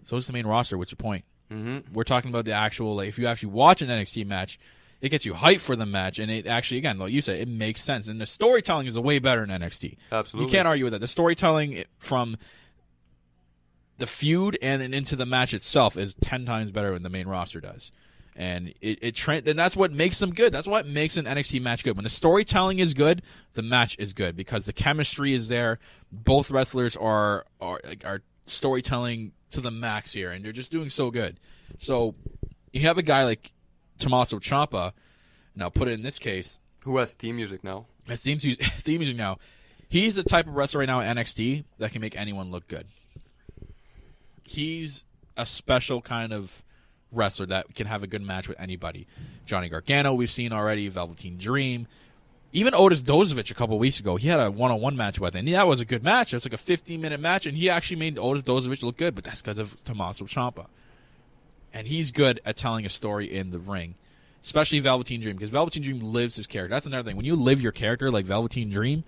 [SPEAKER 1] So is the main roster. What's your point?
[SPEAKER 3] Mm-hmm.
[SPEAKER 1] We're talking about the actual. Like, if you actually watch an NXT match, it gets you hyped for the match, and it actually, again, like you said, it makes sense. And the storytelling is way better in NXT.
[SPEAKER 3] Absolutely,
[SPEAKER 1] you can't argue with that. The storytelling from the feud and into the match itself is 10 times better than the main roster does. And then that's what makes them good. That's what makes an NXT match good. When the storytelling is good, the match is good because the chemistry is there. Both wrestlers are storytelling to the max here, and they're just doing so good. So you have a guy like Tommaso Ciampa. Now put it in this case,
[SPEAKER 3] who has theme music now?
[SPEAKER 1] Has theme music now. He's the type of wrestler right now in NXT that can make anyone look good. He's a special kind of wrestler that can have a good match with anybody. Johnny Gargano, we've seen already. Velveteen Dream. Even Otis Dozovic a couple weeks ago, he had a one-on-one match with him. And that was a good match. It was like a 15-minute match, and he actually made Otis Dozovic look good, but that's because of Tommaso Ciampa. And he's good at telling a story in the ring, especially Velveteen Dream, because Velveteen Dream lives his character. That's another thing. When you live your character like Velveteen Dream,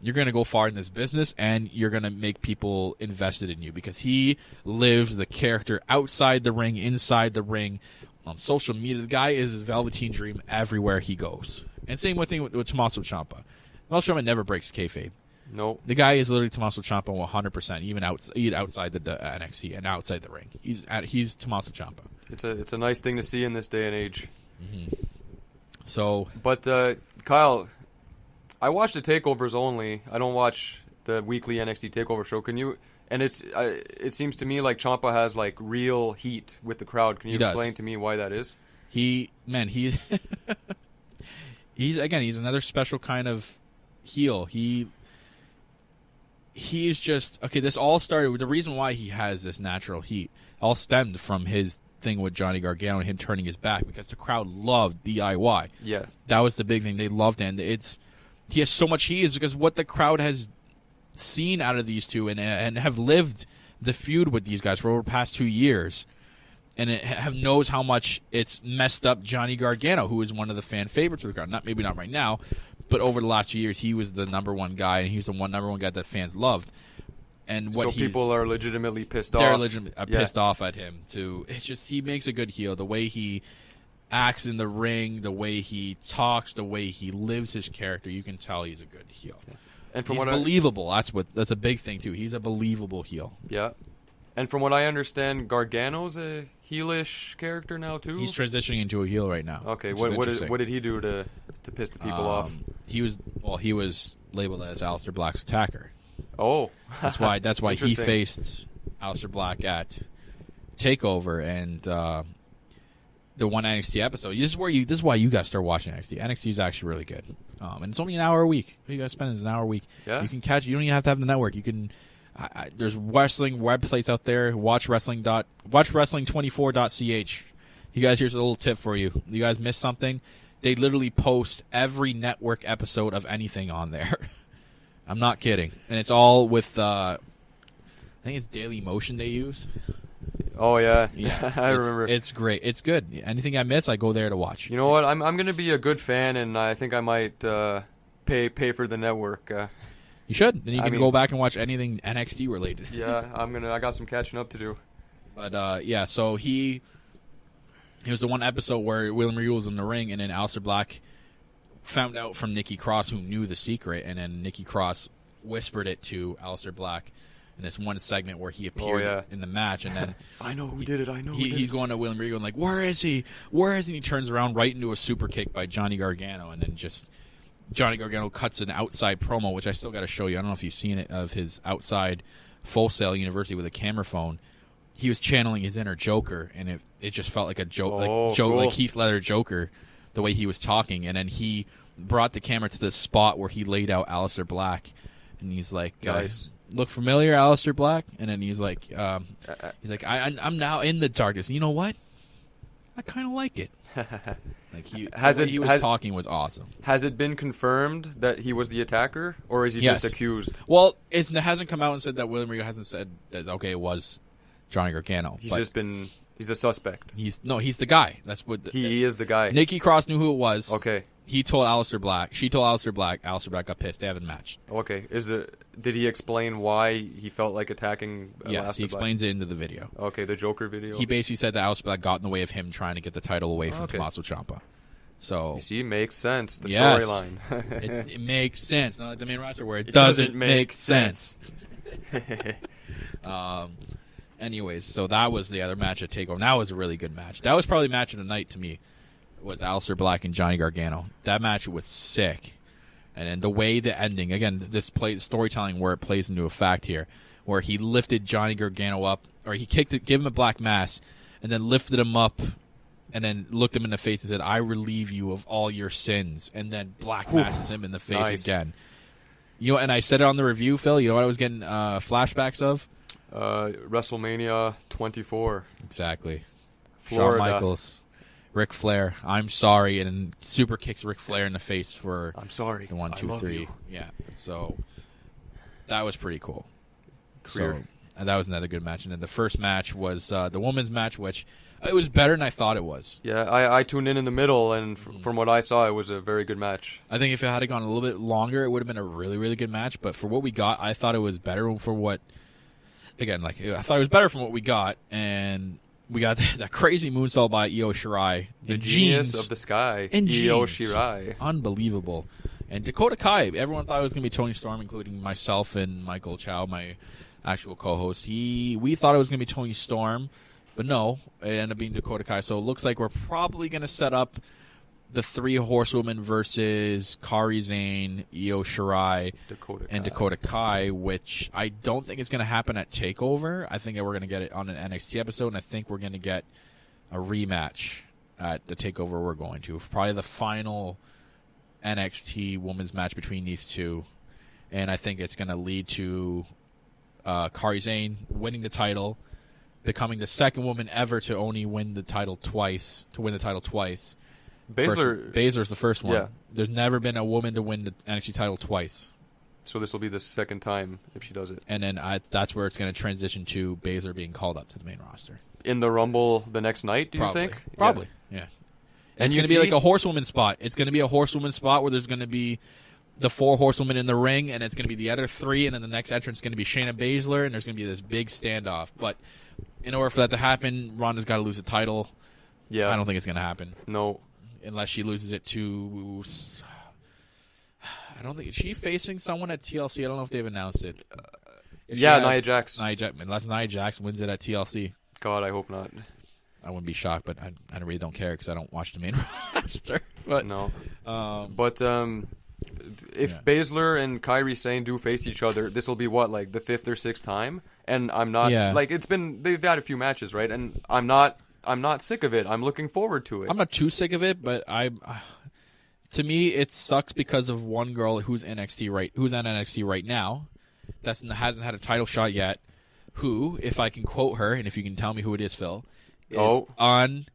[SPEAKER 1] you're going to go far in this business, and you're going to make people invested in you because he lives the character outside the ring, inside the ring, on social media. The guy is Velveteen Dream everywhere he goes. And same thing with Tommaso Ciampa. Tommaso Ciampa never breaks kayfabe.
[SPEAKER 3] Nope.
[SPEAKER 1] The guy is literally Tommaso Ciampa 100%, even outside the NXT and outside the ring. He's Tommaso Ciampa.
[SPEAKER 3] It's a nice thing to see in this day and age.
[SPEAKER 1] Mm-hmm. So,
[SPEAKER 3] but Kyle, I watch the takeovers only. I don't watch the weekly NXT takeover show. Can you? And it seems to me like Ciampa has like real heat with the crowd. Can you explain to me why that is?
[SPEAKER 1] He's another special kind of heel. He's just okay. This all started with the reason why he has this natural heat. All stemmed from his thing with Johnny Gargano and him turning his back because the crowd loved DIY.
[SPEAKER 3] Yeah, that
[SPEAKER 1] was the big thing. They loved it. And he has so much heat is because what the crowd has seen out of these two and have lived the feud with these guys for over the past 2 years, and knows how much it's messed up Johnny Gargano, who is one of the fan favorites of the crowd. Maybe not right now, but over the last 2 years, he was the number one guy, and he's the number one guy that fans loved. And
[SPEAKER 3] so people are legitimately pissed off.
[SPEAKER 1] They're legitimately pissed off at him too. It's just he makes a good heel. The way he acts in the ring, the way he talks, the way he lives his character, you can tell he's a good heel. Yeah. And he's believable. That's a big thing too. He's a believable heel.
[SPEAKER 3] Yeah. And from what I understand, Gargano's a heelish character now too.
[SPEAKER 1] He's transitioning into a heel right now.
[SPEAKER 3] Okay. What did he do to piss the people off?
[SPEAKER 1] He was labeled as Aleister Black's attacker.
[SPEAKER 3] Oh.
[SPEAKER 1] that's why he faced Aleister Black at TakeOver and the one NXT episode. This is why you guys start watching NXT. NXT is actually really good. And it's only an hour a week. All you guys spend is an hour a week.
[SPEAKER 3] Yeah.
[SPEAKER 1] You can catch. You don't even have to have the network. You can. There's wrestling websites out there. Watchwrestling24.ch. You guys, here's a little tip for you. You guys miss something? They literally post every network episode of anything on there. I'm not kidding. And it's all with. I think it's Daily Motion they use.
[SPEAKER 3] Oh yeah,
[SPEAKER 1] yeah.
[SPEAKER 3] I remember.
[SPEAKER 1] It's great. It's good. Anything I miss, I go there to watch.
[SPEAKER 3] You know what? I'm gonna be a good fan, and I think I might pay for the network.
[SPEAKER 1] You should. Then you can go back and watch anything NXT related.
[SPEAKER 3] Yeah, I got some catching up to do.
[SPEAKER 1] But yeah, so he was the one episode where William Regal was in the ring, and then Aleister Black found out from Nikki Cross, who knew the secret, and then Nikki Cross whispered it to Aleister Black. In this one segment where he appeared in the match, and then
[SPEAKER 3] I know who did it.
[SPEAKER 1] He's going to William Regal and like, where is he? Where is he? And he turns around right into a super kick by Johnny Gargano, and then just Johnny Gargano cuts an outside promo, which I still got to show you. I don't know if you've seen it, of his outside Full Sail University with a camera phone. He was channeling his inner Joker, and it just felt like a joke,
[SPEAKER 3] cool.
[SPEAKER 1] like Heath Ledger Joker, the way he was talking, and then he brought the camera to the spot where he laid out Aleister Black, and he's like,
[SPEAKER 3] nice.
[SPEAKER 1] Look familiar, Aleister Black? And then he's like, I'm now in the darkness. And you know what? I kind of like it. Like he was talking was awesome.
[SPEAKER 3] Has it been confirmed that he was the attacker, or is he just accused?
[SPEAKER 1] Well, it hasn't come out and said that. William Regal hasn't said that. Okay, it was Johnny Gargano.
[SPEAKER 3] He's just been He's a suspect.
[SPEAKER 1] He's the guy. That's what
[SPEAKER 3] He is the guy.
[SPEAKER 1] Nikki Cross knew who it was.
[SPEAKER 3] Okay.
[SPEAKER 1] He told Aleister Black. She told Aleister Black. Aleister Black got pissed. They haven't matched.
[SPEAKER 3] Okay. Did he explain why he felt like attacking
[SPEAKER 1] Yes, he explains it into the video.
[SPEAKER 3] Okay, the Joker video.
[SPEAKER 1] He basically said that Aleister Black got in the way of him trying to get the title away from Tommaso Ciampa. So
[SPEAKER 3] you see, makes sense. The
[SPEAKER 1] yes,
[SPEAKER 3] storyline.
[SPEAKER 1] it makes sense. Not like the main roster where it doesn't make sense. Anyways, so that was the other match at TakeOver. That was a really good match. That was probably the match of the night to me. Was Aleister Black and Johnny Gargano. That match was sick. And then the way the ending, again, this storytelling where it plays into a fact here, where he lifted Johnny Gargano up, or he gave him a black mass, and then lifted him up, and then looked him in the face and said, "I relieve you of all your sins," and then black masses him in the face again. You know, and I said it on the review, Phil. You know what I was getting flashbacks of?
[SPEAKER 3] WrestleMania 24.
[SPEAKER 1] Exactly.
[SPEAKER 3] Florida.
[SPEAKER 1] Shawn Michaels, Ric Flair. I'm sorry, and super kicks Ric Flair in the face for
[SPEAKER 3] I'm sorry.
[SPEAKER 1] The 1, 2, 3. Yeah. So that was pretty cool.
[SPEAKER 3] Career.
[SPEAKER 1] So, and that was another good match. And then the first match was the women's match, which it was better than I thought it was.
[SPEAKER 3] Yeah, I tuned in the middle, and from what I saw, it was a very good match.
[SPEAKER 1] I think if it had gone a little bit longer, it would have been a really, really good match. But for what we got, I thought it was better for what. Again, I thought it was better from what we got, and we got that crazy moonsault by Io Shirai.
[SPEAKER 3] The genius of the sky, Io Shirai.
[SPEAKER 1] Unbelievable. And Dakota Kai, everyone thought it was going to be Toni Storm, including myself and Michael Chow, my actual co-host. We thought it was going to be Toni Storm, but no, it ended up being Dakota Kai. So it looks like we're probably going to set up the 3 horsewomen versus Kairi Sane, Io Shirai, Dakota Kai, which I don't think is going to happen at TakeOver. I think that we're going to get it on an NXT episode, and I think we're going to get a rematch at the TakeOver we're going to. Probably the final NXT women's match between these two, and I think it's going to lead to Kairi Sane winning the title, becoming the second woman ever to only win the title twice, Baszler's the first one.
[SPEAKER 3] Yeah.
[SPEAKER 1] There's never been a woman to win the NXT title twice.
[SPEAKER 3] So this will be the second time if she does it.
[SPEAKER 1] And then that's where it's going to transition to Baszler being called up to the main roster.
[SPEAKER 3] In the Rumble the next night, do you think?
[SPEAKER 1] Probably, yeah. And it's going to be like a horsewoman spot. It's going to be a horsewoman spot where there's going to be the 4 horsewomen in the ring, and it's going to be the other 3, and then the next entrance is going to be Shayna Baszler, and there's going to be this big standoff. But in order for that to happen, Ronda's got to lose the title.
[SPEAKER 3] Yeah.
[SPEAKER 1] I don't think it's going to happen.
[SPEAKER 3] No.
[SPEAKER 1] Unless she loses it to... I don't think... Is she facing someone at TLC? I don't know if they've announced it.
[SPEAKER 3] Nia Jax.
[SPEAKER 1] Unless Nia Jax wins it at TLC.
[SPEAKER 3] God, I hope not.
[SPEAKER 1] I wouldn't be shocked, but I really don't care because I don't watch the main roster. But
[SPEAKER 3] no. If Baszler and Kairi Sane do face each other, this will be what, like the 5th or 6th time? And I'm not... Like, they've had a few matches, right? And I'm not sick of it. I'm looking forward to it.
[SPEAKER 1] I'm not too sick of it, but to me, it sucks because of one girl who's on NXT right now, that hasn't had a title shot yet. Who, if I can quote her, and if you can tell me who it is, Phil, is undefeated.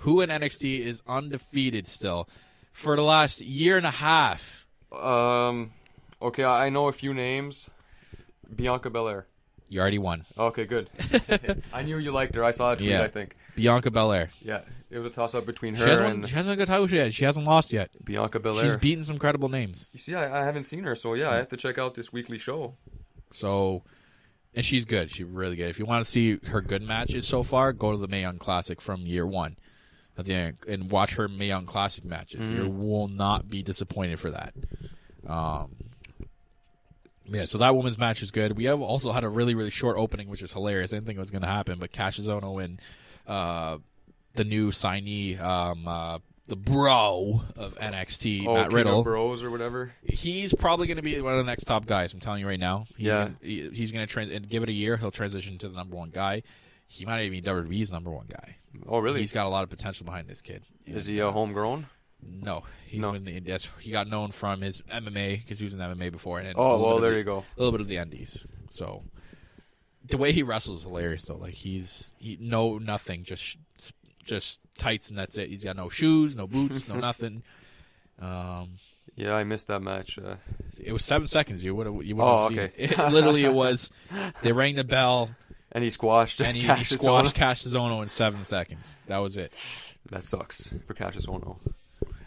[SPEAKER 1] Who in NXT is undefeated still for the last year and a half?
[SPEAKER 3] Okay, I know a few names. Bianca Belair.
[SPEAKER 1] You already won.
[SPEAKER 3] Okay, good. I knew you liked her. I saw a tweet, I think.
[SPEAKER 1] Bianca Belair.
[SPEAKER 3] Yeah, it was a toss-up between her
[SPEAKER 1] she hasn't got a title yet. She hasn't lost yet.
[SPEAKER 3] Bianca Belair.
[SPEAKER 1] She's beaten some credible names.
[SPEAKER 3] You see, I haven't seen her, so yeah, I have to check out this weekly show.
[SPEAKER 1] So, and she's good. She's really good. If you want to see her good matches so far, go to the Mae Young Classic from year 1. And watch her Mae Young Classic matches. You will not be disappointed for that. So that women's match is good. We have also had a really, really short opening, which is hilarious. I didn't think it was going to happen, but Cassius Ohno and the new signee, the bro of NXT, Matt Riddle.
[SPEAKER 3] Bros or whatever.
[SPEAKER 1] He's probably going to be one of the next top guys. I'm telling you right now. He's going to and give it a year. He'll transition to the number 1 guy. He might even be WWE's number 1 guy.
[SPEAKER 3] Oh, really?
[SPEAKER 1] He's got a lot of potential behind this kid.
[SPEAKER 3] Is he homegrown?
[SPEAKER 1] No, he got known from his MMA because he was in MMA before. And
[SPEAKER 3] there you go.
[SPEAKER 1] A little bit of the Indies. So the way he wrestles is hilarious, though. Like nothing, just tights and that's it. He's got no shoes, no boots, no nothing.
[SPEAKER 3] Yeah, I missed that match.
[SPEAKER 1] It was 7 seconds. You would have.
[SPEAKER 3] Oh, okay.
[SPEAKER 1] Literally, it was. They rang the bell,
[SPEAKER 3] and he squashed.
[SPEAKER 1] and he
[SPEAKER 3] Cassius
[SPEAKER 1] squashed
[SPEAKER 3] Ohno.
[SPEAKER 1] Cassius Ohno in 7 seconds. That was it.
[SPEAKER 3] That sucks for Cassius Ohno.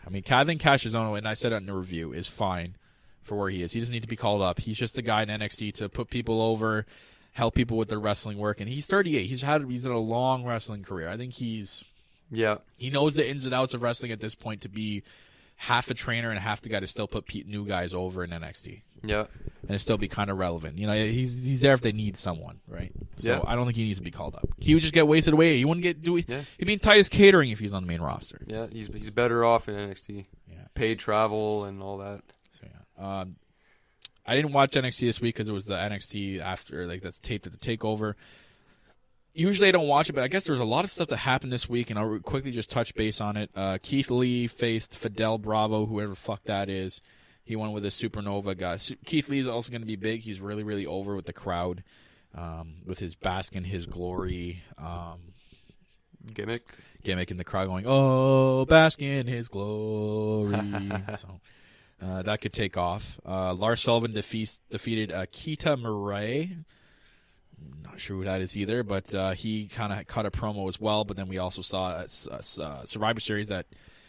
[SPEAKER 1] I mean, I think Cassius Ohno, and I said it in the review, is fine for where he is. He doesn't need to be called up. He's just a guy in NXT to put people over, help people with their wrestling work. And he's 38. He's had a long wrestling career. I think he knows the ins and outs of wrestling at this point to be half a trainer and half the guy to still put new guys over in NXT.
[SPEAKER 3] Yeah.
[SPEAKER 1] And to still be kind of relevant. You know, he's there if they need someone, right? So
[SPEAKER 3] Yeah.
[SPEAKER 1] I don't think he needs to be called up. He would just get wasted away. He wouldn't he'd be in Titus Catering if he's on the main roster.
[SPEAKER 3] Yeah, he's better off in NXT.
[SPEAKER 1] Yeah.
[SPEAKER 3] Paid travel and all that.
[SPEAKER 1] So yeah. I didn't watch NXT this week because it was the NXT after, like, that's taped at the TakeOver. Usually I don't watch it, but I guess there's a lot of stuff that happened this week, and I'll quickly just touch base on it. Keith Lee faced Fidel Bravo, whoever the fuck that is. He won with a Supernova guy. Keith Lee is also going to be big. He's really, really over with the crowd, with his bask in his glory
[SPEAKER 3] Gimmick
[SPEAKER 1] in the crowd going, "Oh, bask in his glory." So that could take off. Lars Sullivan defeated Kita Mirai. Not sure who that is either, but he kind of cut a promo as well. But then we also saw at Survivor Series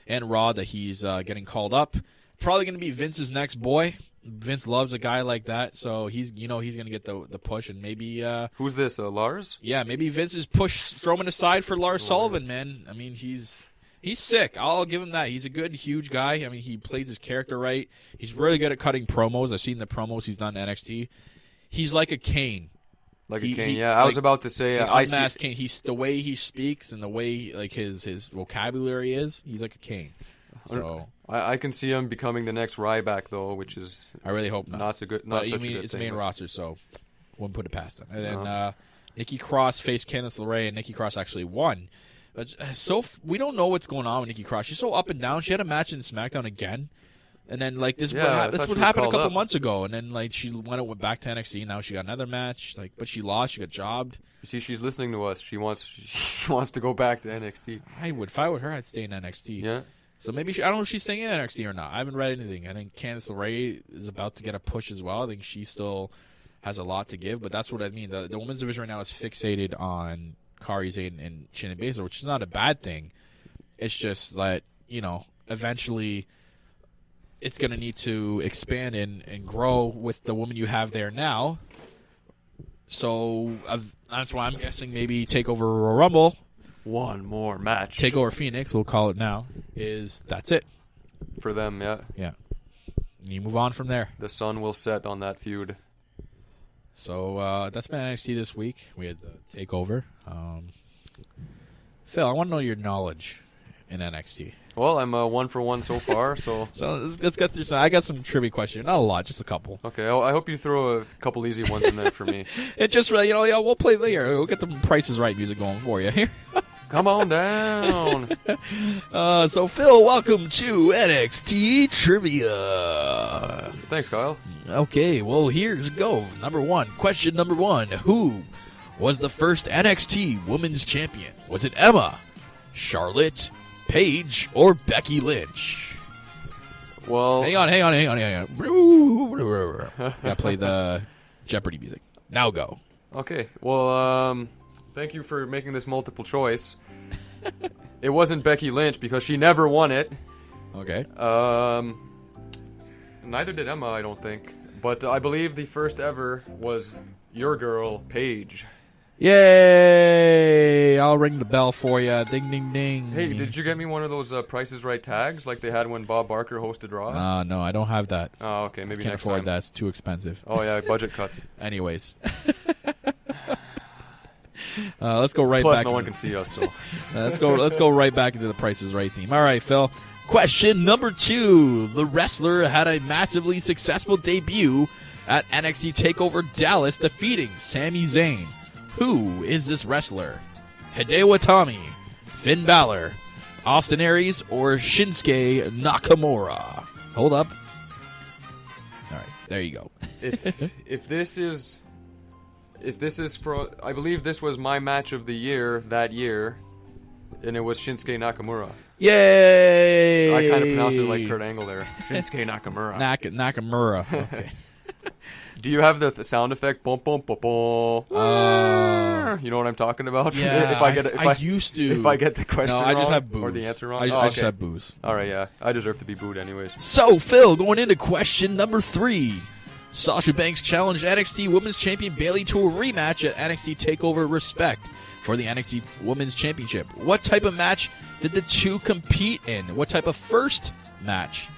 [SPEAKER 1] and Raw that he's getting called up. Probably going to be Vince's next boy. Vince loves a guy like that, so he's going to get the push, and maybe
[SPEAKER 3] Who's this? Lars?
[SPEAKER 1] Yeah, maybe Vince is throwing aside for Lars Sullivan, man. I mean, he's sick. I'll give him that. He's a good, huge guy. I mean, he plays his character right. He's really good at cutting promos. I've seen the promos he's done in NXT. He's like a Kane.
[SPEAKER 3] Like a Kane, yeah. I was about to say,
[SPEAKER 1] I see Kane. The way he speaks and the way like his vocabulary is. He's like a Kane. So
[SPEAKER 3] I can see him becoming the next Ryback, though, which is
[SPEAKER 1] I really hope not.
[SPEAKER 3] Not so good.
[SPEAKER 1] But
[SPEAKER 3] not such a good
[SPEAKER 1] it's
[SPEAKER 3] thing,
[SPEAKER 1] main
[SPEAKER 3] but-
[SPEAKER 1] roster, so wouldn't put it past him. And then Nikki Cross faced Candice LeRae, and Nikki Cross actually won. But we don't know what's going on with Nikki Cross. She's so up and down. She had a match in SmackDown again. And then, like, this
[SPEAKER 3] Yeah, I
[SPEAKER 1] that's
[SPEAKER 3] thought
[SPEAKER 1] what
[SPEAKER 3] she was
[SPEAKER 1] happened a
[SPEAKER 3] called
[SPEAKER 1] couple
[SPEAKER 3] up.
[SPEAKER 1] months ago. And then, like, she went back to NXT. Now she got another match. Like, but she lost. She got jobbed.
[SPEAKER 3] You see, she's listening to us. She wants to go back to NXT.
[SPEAKER 1] If I were her, I'd stay in NXT.
[SPEAKER 3] Yeah.
[SPEAKER 1] So maybe I don't know if she's staying in NXT or not. I haven't read anything. I think Candice LeRae is about to get a push as well. I think she still has a lot to give. But that's what I mean. The women's division right now is fixated on Kairi Sane and Shayna Baszler, which is not a bad thing. It's just that, eventually it's going to need to expand and grow with the woman you have there now. So that's why I'm guessing maybe TakeOver Royal Rumble,
[SPEAKER 3] One more match.
[SPEAKER 1] TakeOver Phoenix, we'll call it now, that's it.
[SPEAKER 3] For them, yeah.
[SPEAKER 1] Yeah. You move on from there.
[SPEAKER 3] The sun will set on that feud.
[SPEAKER 1] So that's been NXT this week. We had the TakeOver. Phil, I want to know your knowledge in NXT.
[SPEAKER 3] Well, I'm 1 for 1 so far, so...
[SPEAKER 1] So let's get through some. I got some trivia questions. Not a lot, just a couple.
[SPEAKER 3] Okay, I hope you throw a couple easy ones in there for me.
[SPEAKER 1] It just really, we'll play later. We'll get the Price is Right music going for you here.
[SPEAKER 3] Come on down.
[SPEAKER 1] So, Phil, welcome to NXT Trivia.
[SPEAKER 3] Thanks, Kyle.
[SPEAKER 1] Okay, well, here's go. Question number one. Who was the first NXT Women's Champion? Was it Emma, Charlotte, Paige, or Becky Lynch?
[SPEAKER 3] Well...
[SPEAKER 1] Hang on. Gotta play the Jeopardy music. Now go.
[SPEAKER 3] Okay, well, thank you for making this multiple choice. It wasn't Becky Lynch because she never won it.
[SPEAKER 1] Okay.
[SPEAKER 3] Neither did Emma, I don't think. But I believe the first ever was your girl, Paige.
[SPEAKER 1] Yay! I'll ring the bell for you. Ding, ding, ding.
[SPEAKER 3] Hey, did you get me one of those Price is Right tags like they had when Bob Barker hosted Raw?
[SPEAKER 1] No, I don't have that.
[SPEAKER 3] Oh, okay, maybe
[SPEAKER 1] Can't
[SPEAKER 3] next
[SPEAKER 1] afford
[SPEAKER 3] time.
[SPEAKER 1] that. It's too expensive.
[SPEAKER 3] Oh, yeah, budget cuts.
[SPEAKER 1] Anyways. Let's go right
[SPEAKER 3] Plus,
[SPEAKER 1] back.
[SPEAKER 3] no one can see us, so...
[SPEAKER 1] Let's go right back into the Price is Right theme. All right, Phil. Question number 2. The wrestler had a massively successful debut at NXT TakeOver Dallas, defeating Sami Zayn. Who is this wrestler? Hideo Itami, Finn Balor, Austin Aries, or Shinsuke Nakamura? Hold up. All right, there you go.
[SPEAKER 3] If this is for, I believe this was my match of the year that year, and it was Shinsuke Nakamura.
[SPEAKER 1] Yay!
[SPEAKER 3] I kind of pronounced it like Kurt Angle there. Shinsuke Nakamura.
[SPEAKER 1] Nakamura. Okay.
[SPEAKER 3] Do you have the sound effect? Boom, boom, boom, boom. You know what I'm talking about?
[SPEAKER 1] Yeah, I used to.
[SPEAKER 3] If I get the question
[SPEAKER 1] no,
[SPEAKER 3] wrong
[SPEAKER 1] I just have boos.
[SPEAKER 3] or the answer wrong.
[SPEAKER 1] I just have boos.
[SPEAKER 3] All right, yeah. I deserve to be booed anyways.
[SPEAKER 1] So, Phil, going into question number 3. Sasha Banks challenged NXT Women's Champion Bayley to a rematch at NXT TakeOver Respect for the NXT Women's Championship. What type of match did the two compete in? What type of first match?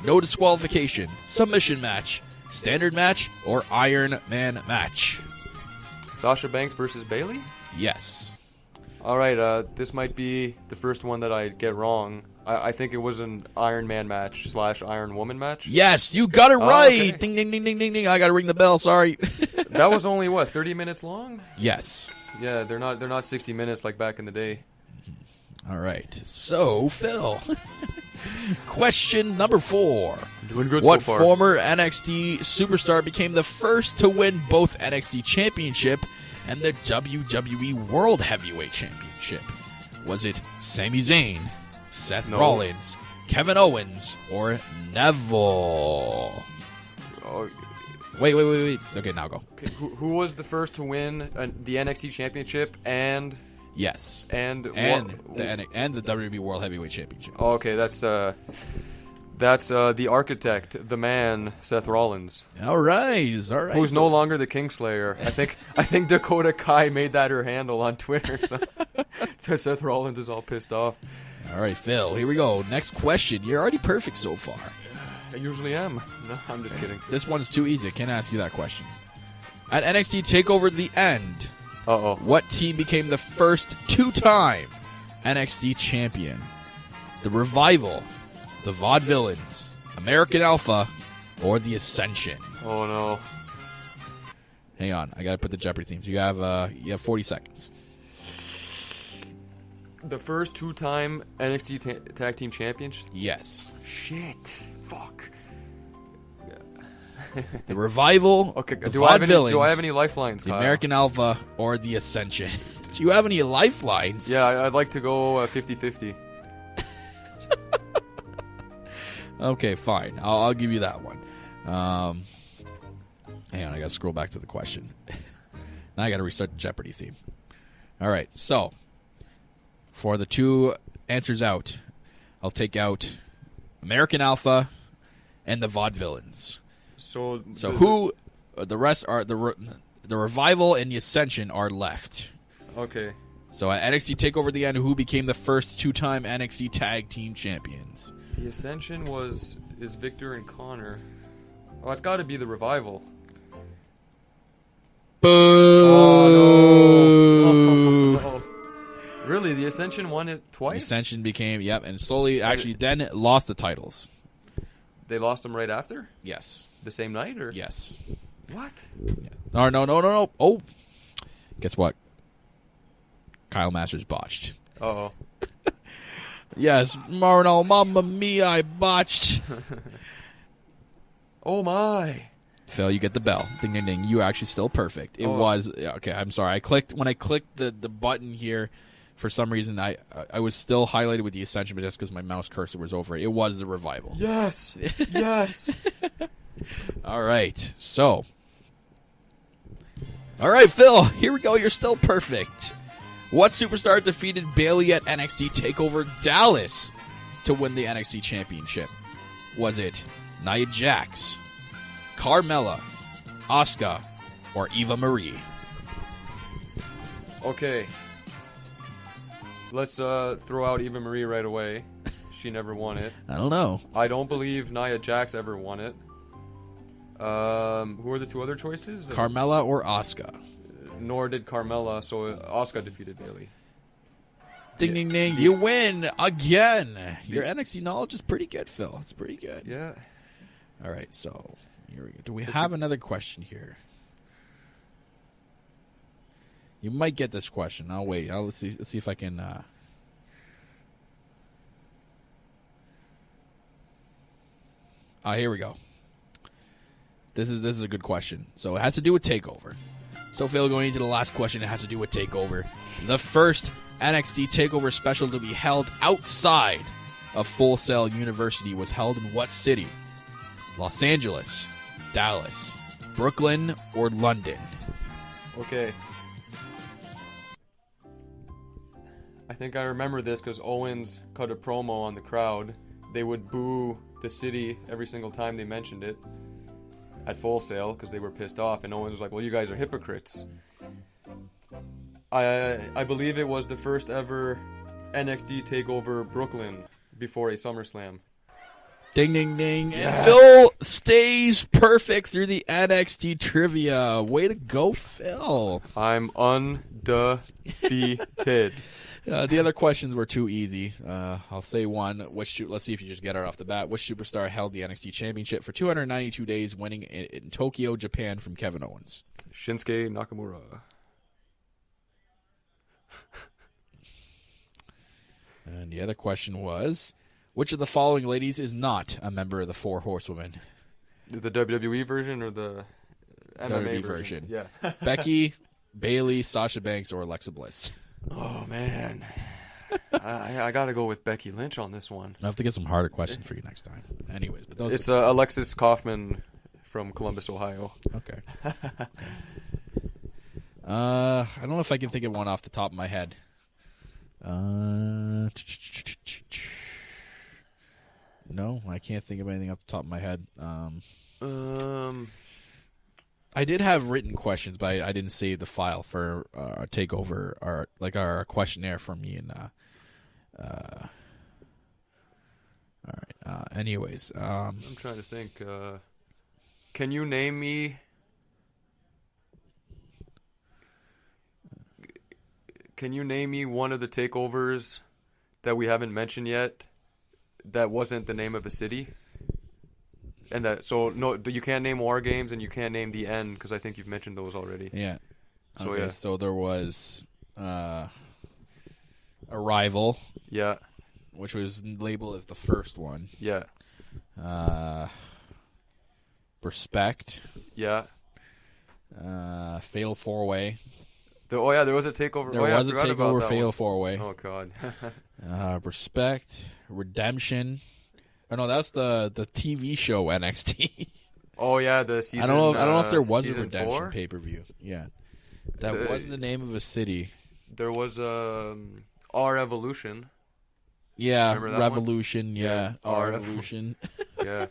[SPEAKER 1] No disqualification, submission match, standard match, or Iron Man match?
[SPEAKER 3] Sasha Banks versus Bayley?
[SPEAKER 1] Yes.
[SPEAKER 3] All right, this might be the first one that I get wrong. I think it was an Iron Man match / Iron Woman match.
[SPEAKER 1] Yes, you got it right.
[SPEAKER 3] Okay.
[SPEAKER 1] Ding, ding, ding, ding, ding, ding. I got to ring the bell. Sorry.
[SPEAKER 3] That was only, what, 30 minutes long?
[SPEAKER 1] Yes.
[SPEAKER 3] Yeah, they're not 60 minutes like back in the day.
[SPEAKER 1] All right. So, Phil, question number 4.
[SPEAKER 3] Doing good
[SPEAKER 1] What
[SPEAKER 3] so far.
[SPEAKER 1] former NXT superstar became the first to win both NXT Championship and the WWE World Heavyweight Championship? Was it Sami Zayn, Seth Rollins, Kevin Owens, or Neville?
[SPEAKER 3] Oh,
[SPEAKER 1] Wait. Okay, now go.
[SPEAKER 3] okay, who was the first to win the NXT Championship and
[SPEAKER 1] Yes.
[SPEAKER 3] and
[SPEAKER 1] the WWE World Heavyweight Championship.
[SPEAKER 3] Oh, okay, that's the architect, the man, Seth Rollins,
[SPEAKER 1] All right.
[SPEAKER 3] who's no longer the Kingslayer. I think Dakota Kai made that her handle on Twitter. So Seth Rollins is all pissed off.
[SPEAKER 1] All right, Phil, here we go. Next question. You're already perfect so far.
[SPEAKER 3] I usually am. No, I'm just kidding.
[SPEAKER 1] This one's too easy. I can't ask you that question. At NXT TakeOver The End,
[SPEAKER 3] Uh-oh.
[SPEAKER 1] what team became the first 2-time NXT champion? The Revival, the Vaudevillains, American Alpha, or the Ascension?
[SPEAKER 3] Oh, no.
[SPEAKER 1] Hang on, I gotta put the Jeopardy themes. You have 40 seconds.
[SPEAKER 3] The first 2-time NXT Tag Team Champions?
[SPEAKER 1] Yes.
[SPEAKER 3] Shit. Fuck.
[SPEAKER 1] The Revival,
[SPEAKER 3] Okay,
[SPEAKER 1] the
[SPEAKER 3] do I have
[SPEAKER 1] Vaudevillains,
[SPEAKER 3] any lifelines,
[SPEAKER 1] the
[SPEAKER 3] Kyle?
[SPEAKER 1] American Alpha, or the Ascension? Do you have any lifelines?
[SPEAKER 3] Yeah, I'd like to go 50-50.
[SPEAKER 1] Okay, fine. I'll give you that one. Hang on, I gotta scroll back to the question. Now I gotta restart the Jeopardy theme. All right, so for the 2 answers out, I'll take out American Alpha and the Vaudevillains.
[SPEAKER 3] So
[SPEAKER 1] The rest are the Revival and the Ascension are left.
[SPEAKER 3] Okay.
[SPEAKER 1] So at NXT TakeOver The End, who became the first 2-time NXT Tag Team Champions?
[SPEAKER 3] The Ascension is Victor and Connor. Oh, it's got to be the Revival.
[SPEAKER 1] Boo!
[SPEAKER 3] Oh, no. Really? The Ascension won it twice?
[SPEAKER 1] Ascension became, and slowly, actually, then lost the titles.
[SPEAKER 3] They lost them right after?
[SPEAKER 1] Yes.
[SPEAKER 3] The same night, or?
[SPEAKER 1] Yes.
[SPEAKER 3] What?
[SPEAKER 1] Yeah. No. Oh. Guess what? Kyle Masters botched.
[SPEAKER 3] Uh-oh.
[SPEAKER 1] Yes, Marno, mamma mia, I botched.
[SPEAKER 3] Oh, my.
[SPEAKER 1] Phil, you get the bell. Ding, ding, ding. You are actually still perfect. It was... Okay, I'm sorry. When I clicked the button here, for some reason, I was still highlighted with the Ascension, but just because my mouse cursor was over it. It was the Revival.
[SPEAKER 3] Yes. Yes.
[SPEAKER 1] All right. So. All right, Phil. Here we go. You're still perfect. What superstar defeated Bayley at NXT TakeOver Dallas to win the NXT Championship? Was it Nia Jax, Carmella, Asuka, or Eva Marie?
[SPEAKER 3] Okay. Let's throw out Eva Marie right away. She never won it.
[SPEAKER 1] I don't know.
[SPEAKER 3] I don't believe Nia Jax ever won it. Who are the 2 other choices?
[SPEAKER 1] Carmella or Asuka?
[SPEAKER 3] Nor did Carmella, so Asuka defeated Bayley.
[SPEAKER 1] Ding, ding, ding. You win again. Your NXT knowledge is pretty good, Phil. It's pretty good.
[SPEAKER 3] Yeah.
[SPEAKER 1] All right, so here we go. Do we have another question here? You might get this question. I'll wait. Let's see if I can... here we go. This is a good question. So it has to do with TakeOver. So, Phil, going into the last question, it has to do with TakeOver. The first NXT TakeOver special to be held outside of Full Sail University was held in what city? Los Angeles, Dallas, Brooklyn, or London?
[SPEAKER 3] Okay. I think I remember this because Owens cut a promo on the crowd. They would boo the city every single time they mentioned it at Full Sail because they were pissed off, and Owens was like, well, you guys are hypocrites. I believe it was the first ever NXT TakeOver Brooklyn before a SummerSlam.
[SPEAKER 1] Ding, ding, ding. And Phil stays perfect through the NXT trivia. Way to go, Phil.
[SPEAKER 3] I'm undefeated.
[SPEAKER 1] The other questions were too easy. I'll say one. Let's see if you just get it off the bat. Which superstar held the NXT Championship for 292 days, winning in Tokyo, Japan from Kevin Owens?
[SPEAKER 3] Shinsuke Nakamura.
[SPEAKER 1] And the other question was, which of the following ladies is not a member of the Four Horsewomen?
[SPEAKER 3] The WWE version or the MMA
[SPEAKER 1] WWE version.
[SPEAKER 3] Yeah.
[SPEAKER 1] Becky, Bayley, Sasha Banks, or Alexa Bliss?
[SPEAKER 3] Oh, man. I got to go with Becky Lynch on this one.
[SPEAKER 1] I'll have to get some harder questions for you next time. Anyways, but those
[SPEAKER 3] It's Alexis Kaufman from Columbus, Ohio.
[SPEAKER 1] Okay. I don't know if I can think of one off the top of my head. No, I can't think of anything off the top of my head. I did have written questions, but I didn't save the file for a takeover or our questionnaire for me and. All right. Anyways,
[SPEAKER 3] I'm trying to think. Can you name me? Can you name me one of the takeovers that we haven't mentioned yet that wasn't the name of a city? And no, you can't name War Games and you can't name the End because I think you've mentioned those already.
[SPEAKER 1] Yeah.
[SPEAKER 3] So
[SPEAKER 1] okay,
[SPEAKER 3] yeah.
[SPEAKER 1] So there was Arrival.
[SPEAKER 3] Yeah.
[SPEAKER 1] Which was labeled as the first one.
[SPEAKER 3] Yeah.
[SPEAKER 1] Respect.
[SPEAKER 3] Yeah.
[SPEAKER 1] Fatal 4-Way.
[SPEAKER 3] There was a takeover.
[SPEAKER 1] There was a
[SPEAKER 3] takeover
[SPEAKER 1] Fatal 4-Way.
[SPEAKER 3] Oh God.
[SPEAKER 1] Respect. Redemption. Oh no, that's the TV show NXT.
[SPEAKER 3] Oh yeah, the season.
[SPEAKER 1] I don't know if there was a
[SPEAKER 3] season
[SPEAKER 1] Redemption
[SPEAKER 3] 4?
[SPEAKER 1] pay-per-view. Yeah. That wasn't the name of a city.
[SPEAKER 3] There was Our Evolution.
[SPEAKER 1] Yeah,
[SPEAKER 3] Remember that
[SPEAKER 1] Revolution.
[SPEAKER 3] one?
[SPEAKER 1] Yeah, Our
[SPEAKER 3] RF.
[SPEAKER 1] Evolution.
[SPEAKER 3] Yeah.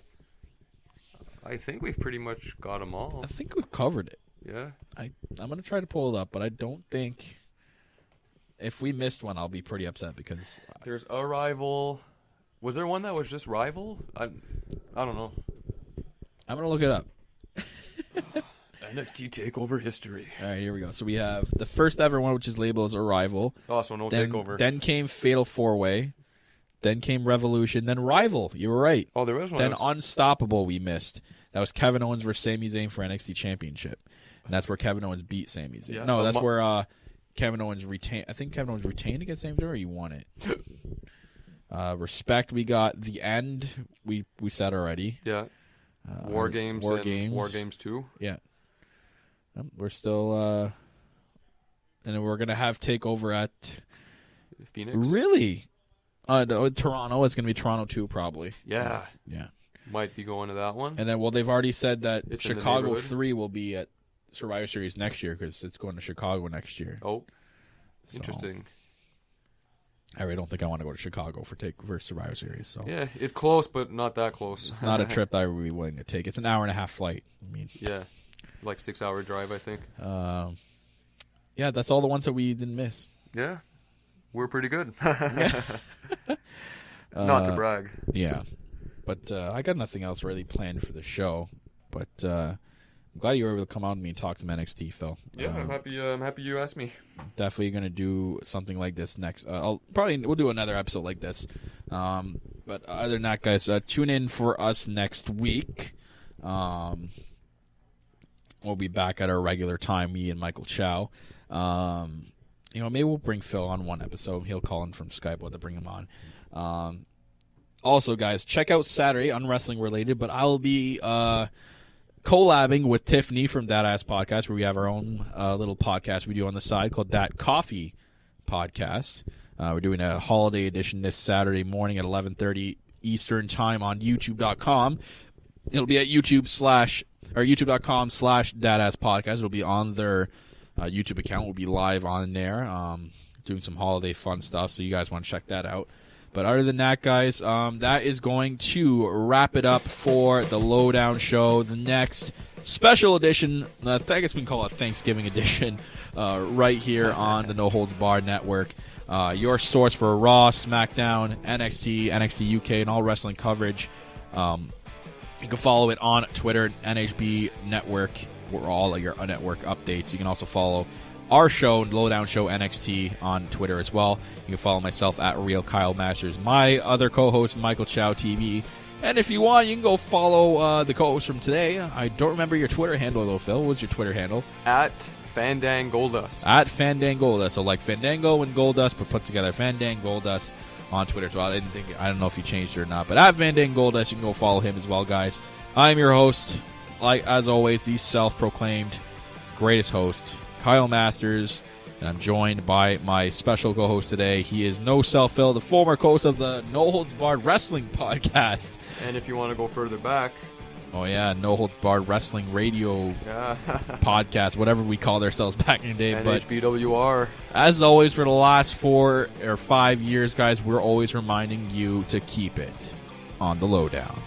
[SPEAKER 3] I think we've pretty much got them all.
[SPEAKER 1] I think we've covered it.
[SPEAKER 3] Yeah.
[SPEAKER 1] I'm gonna try to pull it up, but I don't think if we missed one, I'll be pretty upset because
[SPEAKER 3] There's Arrival. Was there one that was just Rival? I don't know.
[SPEAKER 1] I'm gonna look it up.
[SPEAKER 3] NXT TakeOver history.
[SPEAKER 1] All right, here we go. So we have the first ever one, which is labeled as Arrival.
[SPEAKER 3] Oh, so no
[SPEAKER 1] Then,
[SPEAKER 3] takeover.
[SPEAKER 1] then came Fatal 4-Way. Then came Revolution. Then Rival. You were right.
[SPEAKER 3] Oh, there was one.
[SPEAKER 1] Then Unstoppable we missed. That was Kevin Owens versus Sami Zayn for NXT Championship. And that's where Kevin Owens beat Sami Zayn.
[SPEAKER 3] Yeah.
[SPEAKER 1] No, that's where Kevin Owens retained. I think Kevin Owens retained against Sami Zayn, or he won it. Respect, we got The End. We said already.
[SPEAKER 3] Yeah. War Games.
[SPEAKER 1] War
[SPEAKER 3] and
[SPEAKER 1] Games.
[SPEAKER 3] War Games 2.
[SPEAKER 1] Yeah. We're still. And then we're going to have TakeOver at.
[SPEAKER 3] Phoenix.
[SPEAKER 1] Really? Toronto. It's going to be Toronto 2, probably.
[SPEAKER 3] Yeah.
[SPEAKER 1] Yeah.
[SPEAKER 3] Might be going to that one.
[SPEAKER 1] And then, they've already said that
[SPEAKER 3] It's in the
[SPEAKER 1] Chicago
[SPEAKER 3] neighborhood.
[SPEAKER 1] 3 will be at Survivor Series next year because it's going to Chicago next year.
[SPEAKER 3] Oh.
[SPEAKER 1] So,
[SPEAKER 3] Interesting.
[SPEAKER 1] I really don't think I want to go to Chicago for Survivor Series. So
[SPEAKER 3] Yeah, it's close, but not that close.
[SPEAKER 1] it's not a trip that I would be willing to take. It's an hour and a half flight. I mean,
[SPEAKER 3] Yeah. Like 6-hour drive, I think.
[SPEAKER 1] yeah, that's all the ones that we didn't miss.
[SPEAKER 3] Yeah. We're pretty good.
[SPEAKER 1] Yeah.
[SPEAKER 3] Not to brag.
[SPEAKER 1] Yeah. But I got nothing else really planned for the show. But I'm glad you were able to come out with me and talk some NXT, Phil.
[SPEAKER 3] Yeah, I'm happy you asked me.
[SPEAKER 1] Definitely going to do something like this next. We'll do another episode like this. But other than that, guys, tune in for us next week. We'll be back at our regular time, me and Michael Chow. Maybe we'll bring Phil on one episode. He'll call in from Skype. We'll have to bring him on. Also, guys, check out Saturday, unwrestling related, but I'll be collabing with Tiffany from That Ass Podcast, where we have our own little podcast we do on the side called That Coffee Podcast. We're doing a holiday edition this Saturday morning at 11:30 Eastern Time on YouTube.com. It'll be at YouTube.com/DadAssPodcast. It'll be on their YouTube account. We'll be live on there, doing some holiday fun stuff, so you guys want to check that out. But other than that, guys, that is going to wrap it up for the Lowdown Show. The next special edition, I guess we can call it Thanksgiving edition, right here on the No Holds Barred Network. Your source for Raw, SmackDown, NXT, NXT UK, and all wrestling coverage. You can follow it on Twitter, NHB Network, where all of your network updates. You can also follow our show, Lowdown Show NXT, on Twitter as well. You can follow myself at Real Kyle Masters. My other co-host, Michael Chow TV. And if you want, you can go follow the co-host from today. I don't remember your Twitter handle, though, Phil. What was your Twitter handle?
[SPEAKER 3] At Fandangoldust.
[SPEAKER 1] At Fandangoldust. So like Fandango and Goldust, but put together Fandangoldust on Twitter as well. I don't know if you changed it or not. But at Fandangoldust, you can go follow him as well, guys. I'm your host, like as always, the self-proclaimed greatest host, Kyle Masters, and I'm joined by my special co-host today. He is No Self Phil, the former co-host of the No Holds Barred Wrestling Podcast.
[SPEAKER 3] And if you want to go further back,
[SPEAKER 1] oh yeah, No Holds Barred Wrestling Radio Podcast, whatever we called ourselves back in the day.
[SPEAKER 3] NHBWR.
[SPEAKER 1] But as always, for the last 4 or 5 years, guys, we're always reminding you to keep it on the lowdown.